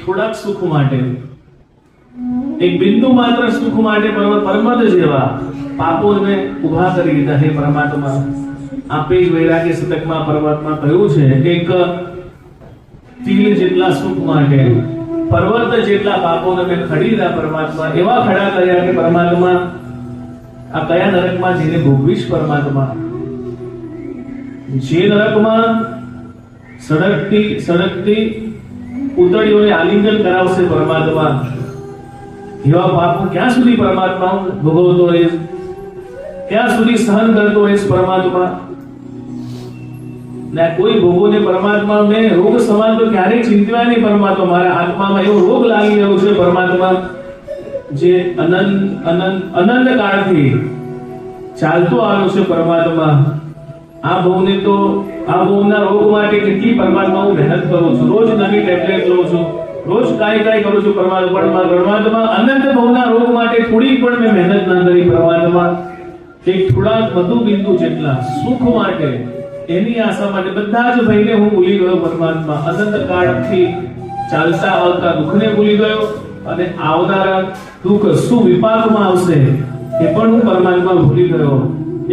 થોડાક સુખ માટે, એક બિંદુ માત્ર સુખ માટે પરમત જેવા પાપોને ઉભા કરી દીધા. હે પરમાત્મા, આપે જ વૈરાગ્ય શતકમાં પરમાત્મા કહ્યું છે કે એક તીર જેટલા સુખ માટે પર્વત જેટલા પાપોને મેં ખડી દીધા. પરમાત્મા એવા ખડા કર્યા કે પરમાત્મા આ કયા નરકમાં જેને ભોગવીશ પરમાત્મા, જે નરકમાં સડકતી પૂતળીઓને આલિંગન કરાવશે પરમાત્મા, એવા પાપો ક્યાં સુધી પરમાત્મા ભોગવતો રહીશ, ક્યાં સુધી સહન કરતો રહીશ પરમાત્મા. ને કોઈ ભોગોને પરમાત્મા મેં રોગ સમાન તો ક્યારેય ચિંતવા નહીં પરમાત્મા. મારા આત્મામાં એવો રોગ લાગી રહ્યો છે પરમાત્મા, જે અનંત કાળથી ચાલતો આવ્યો છે પરમાત્મા. આ ભોગના રોગ માટે કેટલી પરમાત્મા હું મહેનત કરું છું, રોજ નવી ટેબ્લેટ લઉં છું, રોજ કાંઈ કરું છું પરમાત્મા. અનંત ભોગના રોગ માટે થોડી પણ મેં મહેનત ના કરી પરમાત્મા. એક થોડાક વધુ બિંદુ જેટલા સુખ માટે, એની આશા માટે બધા જ ભયને હું ભૂલી ગયો પરમાત્મા. અનંત કાળથી ચાલતા આવતા દુઃખને ભૂલી ગયો, અને આવનારા દુઃખ શું વિપાકમાં આવશે એ પણ હું પરમાત્મા ભૂલી ગયો.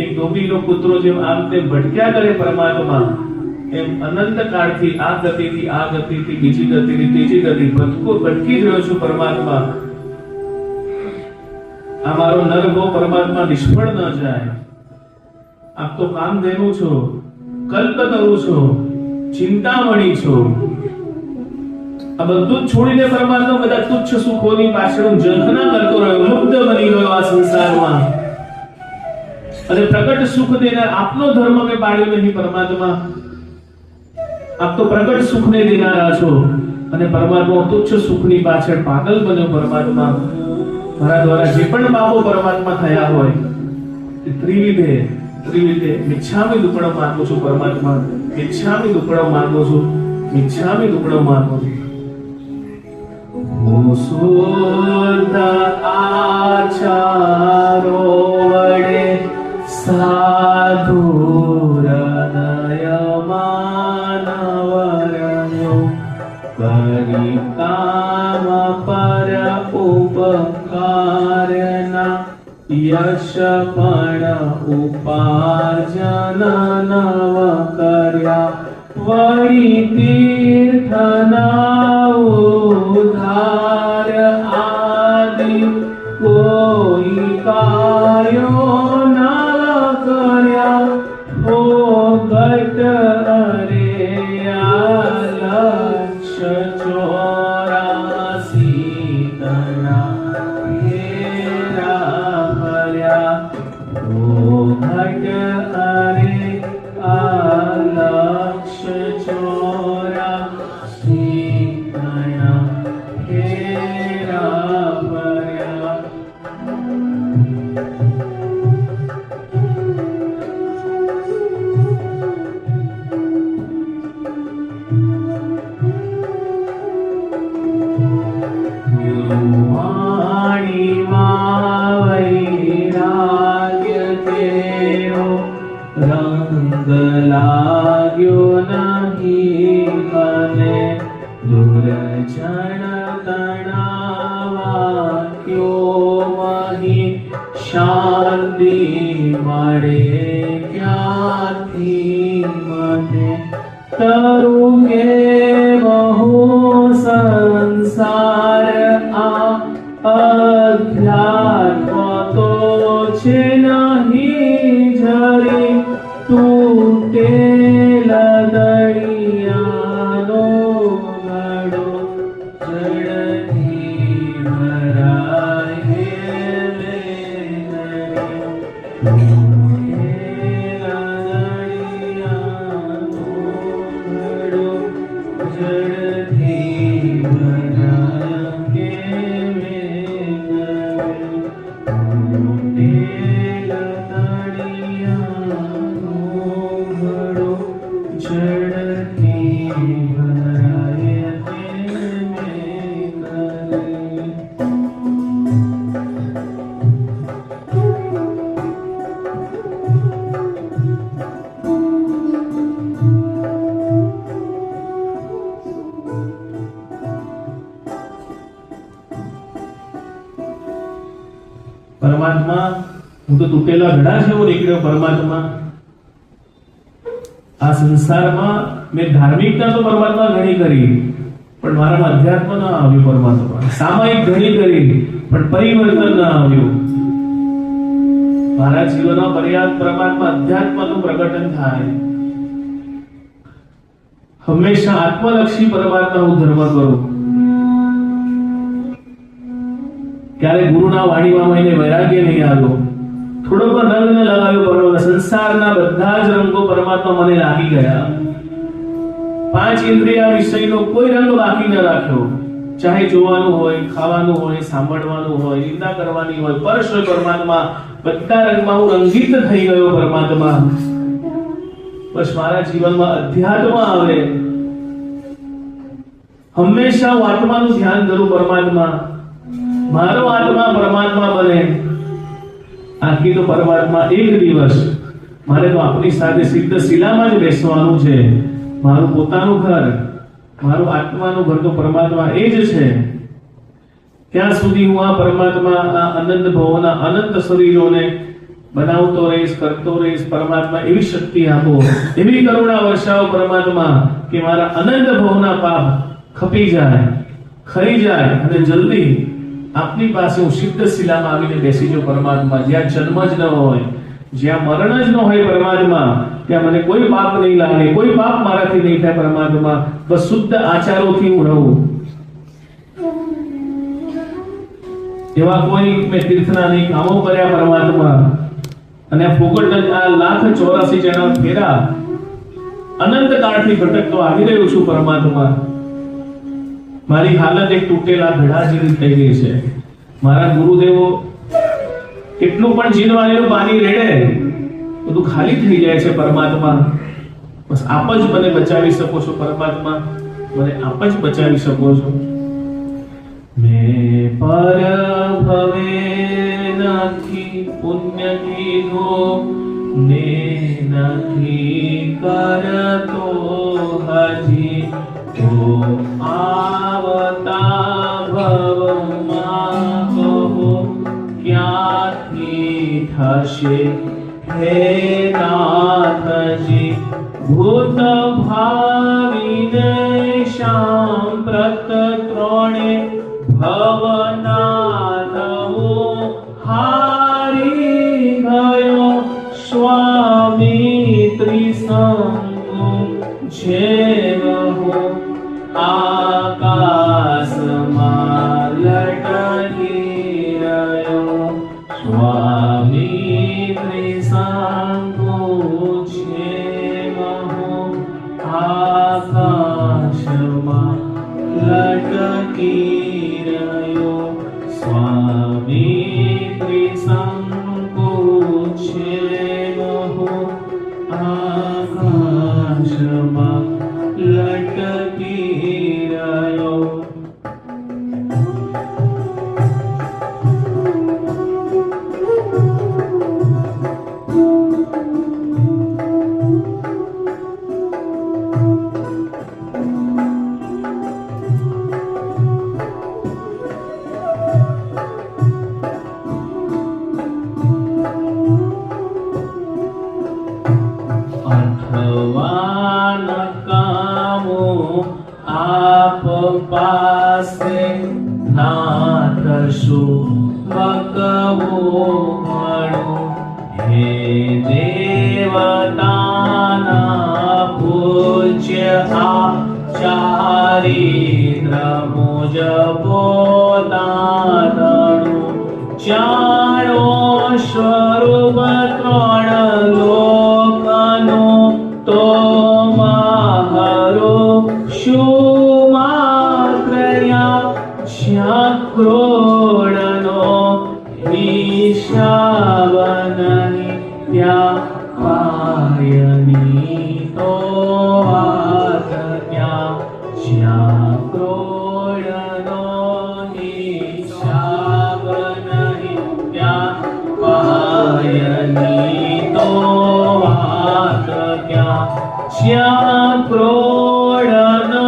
એક ડોબીનો પુત્રો જેમ આમ તેમ ભટક્યા કરે પરમાત્મા, એમ અનંત કાળથી આ ગતિથી આ ગતિથી બીજી ગતિથી ત્રીજી ગતિ ભટકી રહ્યો છું પરમાત્મા. આ મારો નરભો પરમાત્મા નિષ્ફળ ન જાય. આપ તો કામધેનુ છો, કલ્પતરુ છો, ચિંતામણી છો. આ બધું છોડીને પરમાત્મા બધા તુચ્છ સુખોની પાછળ હું ઝંખના કરતો રહ્યો, મુગ્ધ બની ગયો આ સંસારમાં. અને પ્રગટ સુખ દેનાર આપનો ધર્મ મેં પાડ્યો નહીં પરમાત્મા. આપ તો પ્રગટ સુખને દેનારા છો, અને પરમાત્મા તુચ્છ સુખની પાછળ પાગલ બન્યો પરમાત્મા. મારા દ્વારા જે પણ પાપો પરમાત્મા થયા હોય તે ત્રિવિધે મિચ્છામિ દુક્કડમ માંગુ છું પરમાત્મા. મિચ્છામિ દુક્કડમ માંગુ છું, મિચ્છામિ દુક્કડમ માંગુ છું. શુદ્ધ આચારો વડે સાધુ હૃદય માનવરનો કરી કામ પર ઉપકારના યશ પણ ઉપાર્જન નવ કર્યા. વળી તીર્થના ઉદ્ધાર આદિ કોઈ કાર્યો ના કર્યા. ભોગટ અરે લક્ષ 84 તના ઘેરા ભર્યા. ભોગટ અરે લક્ષ 84 તના ઘેરા ભર્યા. વૈરાગ્ય તેરો રંગ લાગ્યો નહીં, અને દુર્જન તણાવાક્યો મહી શાંતિ મળે ક્યાંથી મને. તરું કે બહુ સંસાર આ અધ્યાત્મ તો છે નહીં જરી. તૂટેલ દરિયાનો ઘડો જળથી ભરાય રે. તૂટેલ દરિયાનો ઘડો જળથી ભરાય રે. પરમાત્મા હું તો તૂટેલા ઘડા જેવો નીકળ્યો પરમાત્મા. આ સંસારમાં મેં ધાર્મિકતા તો પરમાત્મા ઘણી કરી, પણ મારામાં અધ્યાત્મ ના આવ્યું. પરમાત્મા સામાયિક ઘણી કરી, પણ પરિવર્તન ના આવ્યું. મારા જીવનમાં પર્યાપ્ત પરમાત્મા અધ્યાત્મનું પ્રગટન થાય. હંમેશા આત્મલક્ષી પરમાત્મા હું ધર્મ કરું. ક્યારે ગુરુના વાણીમાં મને વૈરાગ્ય નહીં આવ્યો, થોડો પણ રંગ ન લગાવ્યો પરમાત્મા. સંસારના બધા જ રંગો પરમાત્મા મને લાગી ગયા. પાંચ ઇન્દ્રિય વિષયનો કોઈ રંગ બાકી ન રાખ્યો. ચાહે જોવાનું હોય, ખાવાનું હોય, સાંભળવાનું હોય, નિંદા કરવાની હોય, પરશ હોય, પરમાત્મા બધા રંગમાં હું રંગિત થઈ ગયો પરમાત્મા. બસ મારા જીવનમાં અધ્યાત્મ આવે. હંમેશા હું આત્માનું ધ્યાન કરું પરમાત્મા. મારો આત્મા પરમાત્મા બને. આખી તો પરમાત્મા એક દિવસ મારે તો આપણી સાથે સિદ્ધ શિલામાં જ બેસવાનું છે. મારું પોતાનું ઘર, મારું આત્માનું ઘર તો પરમાત્મા એ જ છે. ત્યાં સુધી હું આ પરમાત્મા આ અનંત ભવોના અનંત શરીરોને બનાવતો રહીશ, કરતો રહીશ. પરમાત્મા એવી શક્તિ આપો, એવી કરુણા વર્ષાવો પરમાત્મા કે મારા અનંત ભવોના પાપ ખપી જાય, ખરી જાય અને જલ્દી આપની પાસે હું સિદ્ધ શિલામાં આવીને બેસી જાઉં પરમાત્મા. જ્યાં જન્મ જ ન હોય, જ્યાં મરણ જ ન હોય પરમાત્મા, ત્યાં મને કોઈ પાપ નહીં લાગે, કોઈ પાપ મારાથી નહીં થાય પરમાત્મા. બસ શુદ્ધ આચારોથી હું રહું. એવા કોઈ મેં તીર્થના નહીં કામો કર્યા પરમાત્મા. અને ફોગટ આ 1,84 જણા ફેરા અનંત કાળથી ભટકતો આવી રહ્યો છું પરમાત્મા. મારી હાલત એક તૂટેલા ઘડા જેવી થઈ ગઈ છે. મારા ગુરુદેવો કેટલું પણ જીનવાણીનું પાણી રેડે બધું ખાલી થઈ જાય છે પરમાત્મા. બસ આપ જ મને બચાવી શકો છો પરમાત્મા, મને આપ જ બચાવી શકો છો. મેં પર ભવે નથી પુણ્ય કીધો ને નથી કરતો હજી, તો આવતા ભવમાં કહો ક્યાંથી થશે હે નાથજી. ભૂત ભાવિને સાંપ્રત ત્રણે ભવનાથવો હારી ગયો. સ્વામી ત્રિસંગો જેવ હો આકાશમાં લટકી રહ્યો. સ્વામી ત્રિસંગો જેવ હો આકાશમાં લટકી રહ્યો. સ્વામી ત્રિસંગો જેવ હો આકાશમાં લટકી રહ્યો. આપ પાસે નાથ શું ભગવો મળો. હે દેવતાના પૂજ્ય આચારિદ્ર મુજ પોતાનું જાણો સ્વરૂપ ત્રણ લોકનો તો મારો શું માત્રયા. જ્યાં ક્રોડનો હિસાબ નહીં ત્યાં પાયની તો વાત ક્યાં. જ્યાં ક્રોડનો હિસાબ નહીં ત્યાં પાયની તો વાત ક્યાં. જ્યાં ક્રોડનો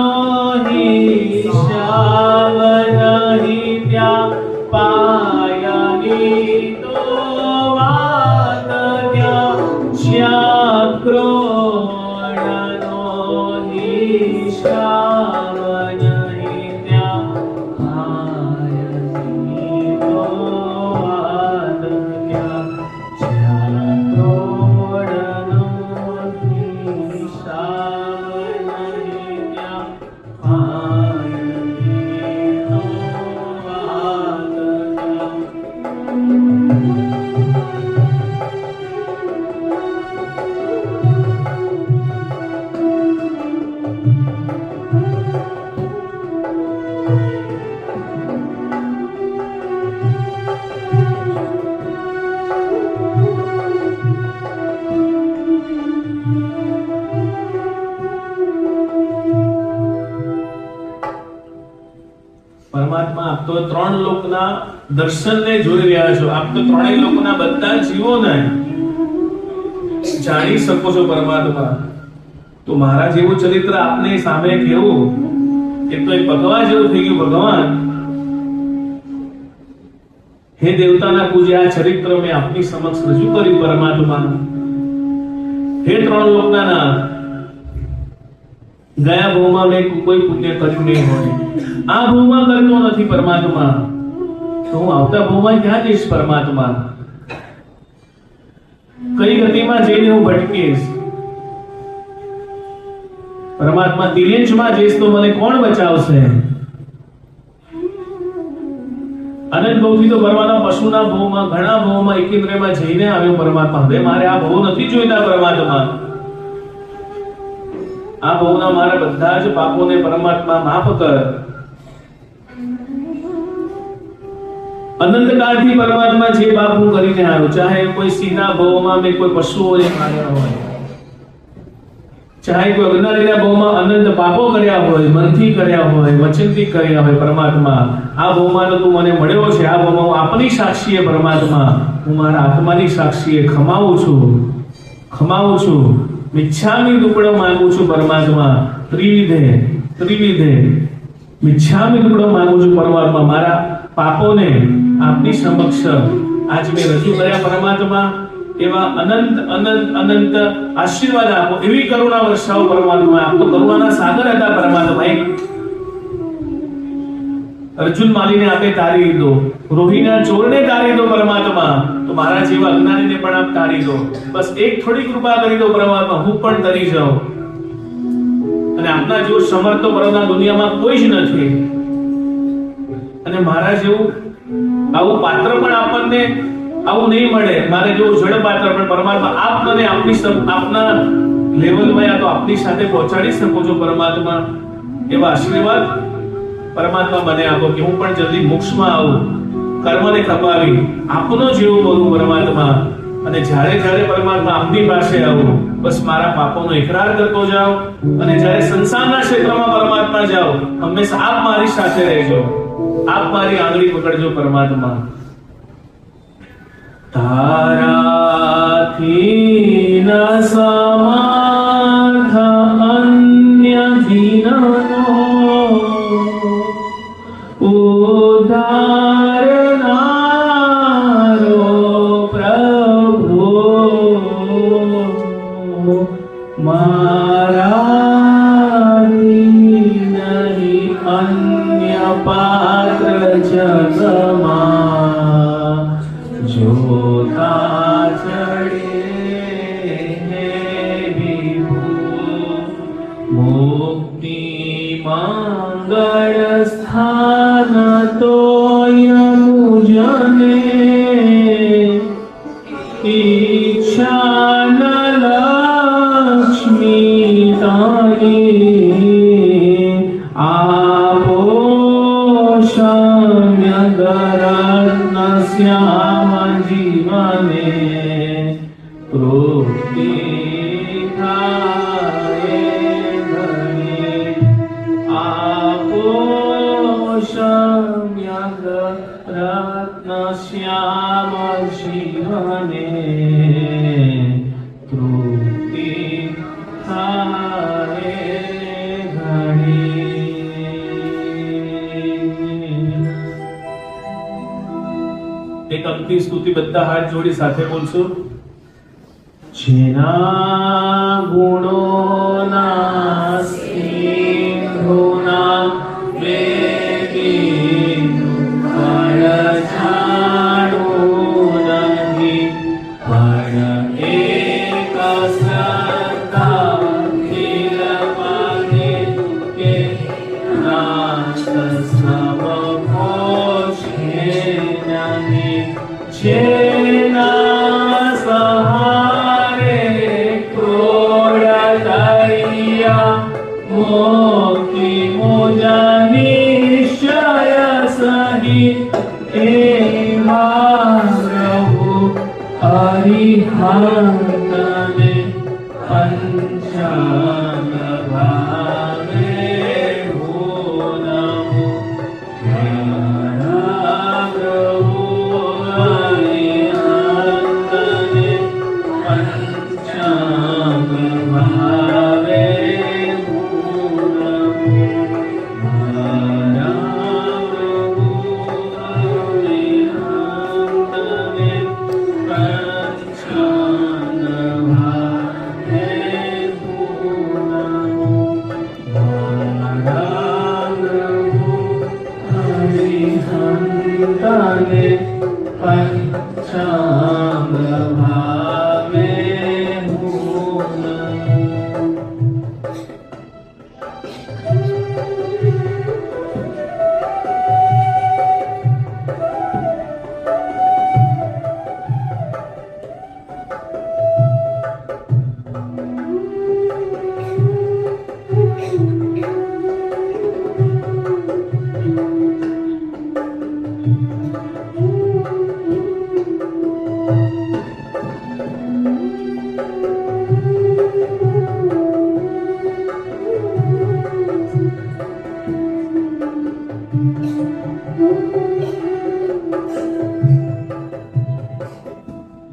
હિસાબ નહીં ત્યાં પાયની તો પરમાત્મા આપ તો ત્રણ લોકના દર્શનને જોઈ રહ્યા છો. આપ તો ત્રણેય લોકના બધા જીવોને જાણી શકો છો પરમાત્મા. તો મારા જેવું ચરિત્ર આપને સામે કેવું એ તો એક ભગવાન જેવું થઈ ગયું. ભગવાન હે દેવતાના પૂજ્ય, આ ચરિત્ર મેં આપની સમક્ષ રજૂ કર્યું પરમાત્મા. હે ત્રણ લોકના નાથ, ગયા ભવમાં મેં કોઈ પુણ્ય કર્યું નહીં હોય, આ ભવમાં કરતો નથી પરમાત્મા, તો હું આવતા ભવમાં ક્યાં જઈશ પરમાત્મા? કઈ ગતિમાં જઈને હું ભટકીશ પરમાત્મા? તિર્યંશમાં જઈશ તો મને કોણ બચાવશે? અનંત ભવથી તો પરમાત્મા પશુના ભવમાં, ઘણા ભવમાં, એકેન્દ્રમાં જઈને આવ્યો પરમાત્મા. હવે મારે આ ભવ નથી જોઈતા પરમાત્મા. આ ભવના મારા બધા જ પાપોને પરમાત્મા માફ કર. અનંતકાળથી પરમાત્મા જે પાપ હું કરીને આવ્યો, ચાહે કોઈ સિંહના ભવમાં મેં કોઈ પશુઓને માર્યા હોય, ચાહે કોઈ અજ્ઞાનીના ભવમાં અનંત પાપો કર્યા હોય, મનથી કર્યા હોય, વચનથી કર્યા હોય પરમાત્મા, આ ભવમાં તો તું મને મળ્યો છે. આ ભવમાં હું આપની સાક્ષીએ પરમાત્મા, હું મારા આત્માની સાક્ષીએ ખમાવું છું. મિચ્છામી ટુકડો માંગુ છું પરમાત્મા. ત્રિવિધે મિચ્છામી ટુકડો માંગુ છું પરમાત્મા. મારા પાપોને આપની સમક્ષ આજ મેં રજૂ કર્યા પરમાત્મા. એવા અનંત આશીર્વાદ આપો, એવી કરુણા વર્ષાઓ પરમાત્મા. આપ તો કરુણાના સાગર હતા પરમાત્મા. અર્જુન માલીને આપે તારી દીધો, રોહિના ચોરને તારી દો પરમાત્મા, તો મારા જેવા અજ્ઞાનીને પણ આપ તારી દો. બસ એક થોડી કૃપા કરી દો પરમાત્મા, હું પણ તરી જાઉં. અને આપના જેવો સમર્થ તો પરમાત્મા દુનિયામાં કોઈ જ નથી. અને મારા જેવું આવું પાત્ર પણ આપણને આવું નહીં મળે. મારે જેવું જળ પાત્ર પણ પરમાત્મા આપ મને આપના લેવલમાં યા તો આપની સાથે પહોંચાડી શકો છો પરમાત્મા. એવા આશીર્વાદ પરમાત્મા મને આપો કે હું પણ જલ્દી મોક્ષમાં આવું, કર્મને ખપાવી આપનો જેવું બોલું પરમાત્મા. અને જ્યારે પરમાત્મા આપની પાસે આવું, બસ મારા પાપોનો ઇકરાર કરતો જાઓ. અને જ્યારે સંસારના ક્ષેત્રમાં પરમાત્મા જાઓ, હંમેશા આપ મારી સાથે રહેજો, આપ મારી આંગળી પકડજો પરમાત્મા. તારાથી ન સમાર્થ અન્ય જીનનો ઉદ્ધારનારો પ્રભુ, મારાથી નહીં અન્ય પાત્ર જગમાં, જોતા ચડે હે વિભુ, મુક્તિ મંગળ સ્થાન તોય મુજને, ઈચ્છા ન લક્ષ્મી તારી, આપો શમ્ય ગરત્ન શ્યામ જીવને, તૃપ્તિ થાય ઘણી, આપો શમ્ય ગરત્ન શ્યામ જીવને, તૃપ્તિ થાય ઘણી. એક અંતિમ સ્તુતિ બધા હાથ જોડી સાથે બોલશો. જેના ગુણોના શેના સહારે ક્રોડતરિયા મોતી મોજાની નિશ્ચય સહિત એવા પ્રભુ અરિહંતને પંચાંગ ભાવે ભૂનમો મારા પ્રભુ અરિહંતને પંચાંગ ભાવે ભૂનમો મારા પ્રભુ અરિહંતને પંચાંગ ભાવે ભૂનમો મારા પ્રભુ અરિહંતને પંચાંગ ભાવે ભૂનમો.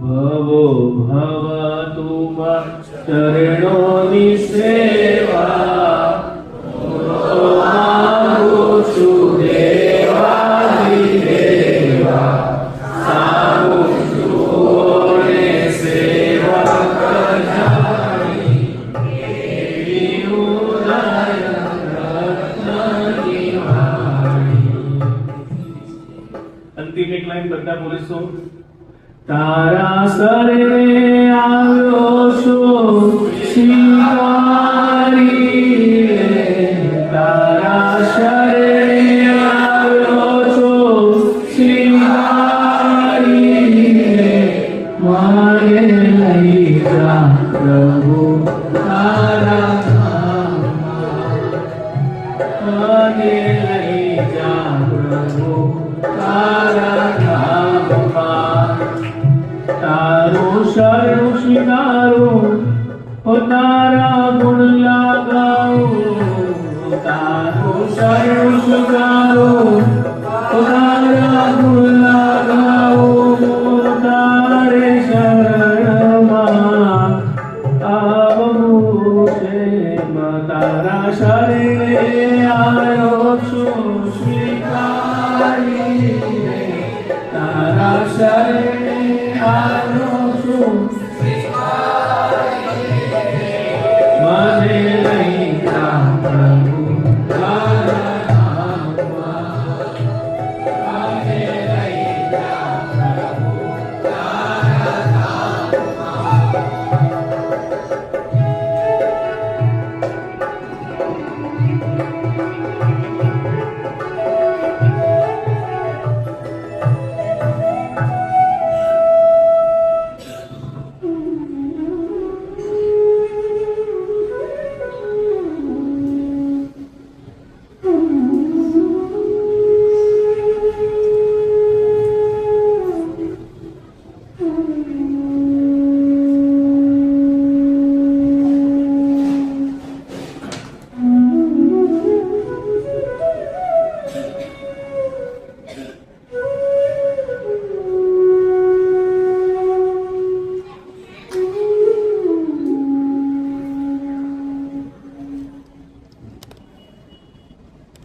ભવો ભવતુ ચરણોની સેવા માગું છું દેવાધિદેવા સારું જોડે સેવા કરનારી એવી ઉદય રત્નની વાણી. અંતિમ એક લાઈન બધા બોલીશું. તારા શરણે આવ્યો છું શિકારી, તારા શરણે આવ્યો છું શિકારી, મારે લઈ જા પ્રભુ તારા ધામમાં, મને લઈ જા પ્રભુ તારા ધામમાં. તારું શરણ સ્વીકારું, ઓ તારા ગુણ લગાવું, તારું શરણ સ્વીકારું, ઓ તારા ગુણ લગાવું, તારે શરણમાં આવવું છે. તારા શરણે આવ્યો છું સ્વીકારી, તારા શરણે આવ્યો છું મને લઈ જા પ્રભુ તારા ધામમાં, મને લઈ જા પ્રભુ તારા ધામમાં.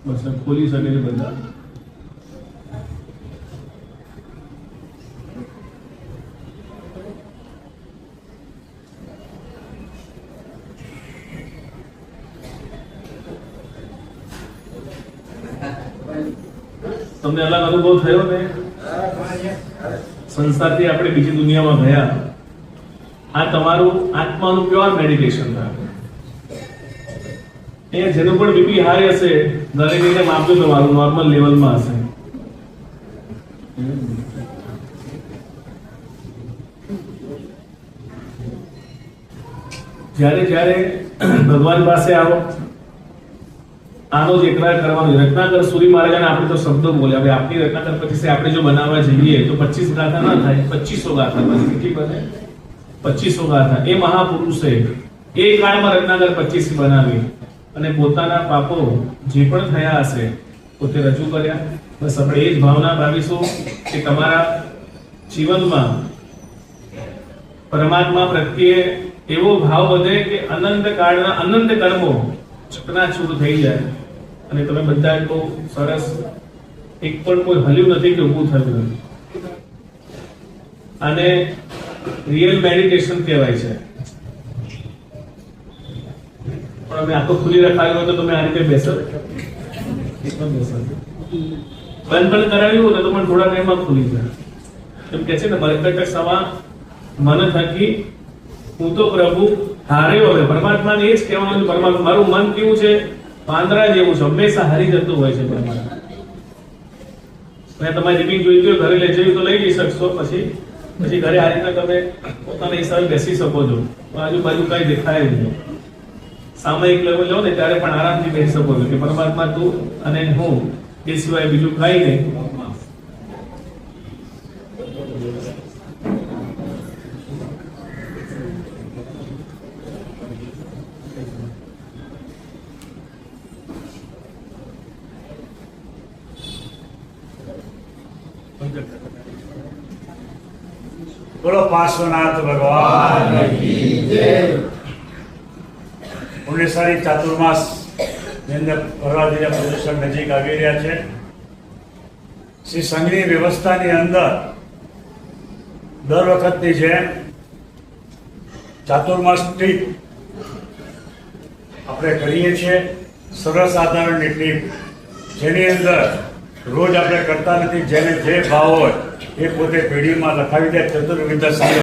બસ ખોલી શકે છે બધા. તમને અલગ અનુભવ થયો ને? સંસારથી આપણે બીજી દુનિયામાં ગયા. આ તમારું આત્માનું પ્યોર મેડિટેશન થાય. એ જેનું પણ બીપી હાઈ હશે, દરેકને માપજો તમારું નોર્મલ લેવલમાં હશે. જ્યારે જ્યારે ભગવાન પાસે આવો, આનો જ એકરાર કરવાનો. રત્નાકર સૂરી મહારાજાને આપણે તો શબ્દો બોલ્યા. હવે આપની રત્નાકર 25 આપણે જો બનાવવા જઈએ તો 25 ગાથા ના થાય, 2500 ગાથા બને. કેટલી બને? 2500 ગાથા. એ મહાપુરુષે એ કાળમાં રત્નાકર 25 બનાવી અને પોતાના પાપો જે પણ થયા હશે પોતે રજૂ કર્યા. બસ આપણે એ જ ભાવના ભાવીશું કે તમારા જીવનમાં પરમાત્મા પ્રત્યે એવો ભાવ વધે કે અનંત કાળના અનંત કર્મો ચકનાચૂર થઈ જાય અને તમે બધા બહુ સરસ, એક પણ કોઈ હલ્યું નથી કે ઊભું થયું નથી. અને રિયલ મેડિટેશન કહેવાય છે. પણ અમે આખો ખુલી રખાયો હોય તો તમે આ રીતે બેસો, બંધ પણ કરાવ્યું હોય તો પણ થોડા ટાઈમમાં ખુલી જાય. એમ કે છે ને, મરકટ સવા મન થકી હું તો પ્રભુ હાર્યો. હવે પરમાત્માને એ જ કહેવાનું છે, પરમાત્મા મારું મન કેવું છે? પાંદડા જેવું છે, હંમેશા હારી જતું હોય છે પરમાત્મા. તમારી રિપિંગ જોઈતી હોય ઘરે લઈ જવી તો લઈ જઈ શકશો. પછી ઘરે આ રીતના તમે પોતાના હિસાબે બેસી શકો છો. આજુબાજુ કઈ દેખાય નહીં. સામયિક લેવલ લો ને ત્યારે પણ આરામથી બેસી શકો છો કે પરમાત્મા તું અને હું, એ સિવાય બીજું કઈ નહીં. બોલો પાર્શ્વનાથ ભગવાન કી જય. પુણ્યશાળી ચાતુર્માસ ની અંદર પ્રહલાદજીના પ્રદર્શન નજીક આવી રહ્યા છે. શ્રી સંઘની વ્યવસ્થાની અંદર દર વખતની જેમ ચાતુર્માસ ટ્રીપ આપણે કરીએ છીએ. સરળ સાધારણની ટ્રીપ, જેની અંદર રોજ આપણે કરતા નથી. જેને જે ભાવ હોય એ પોતે પેઢીમાં લખાવી દે. ચતુર્વિધ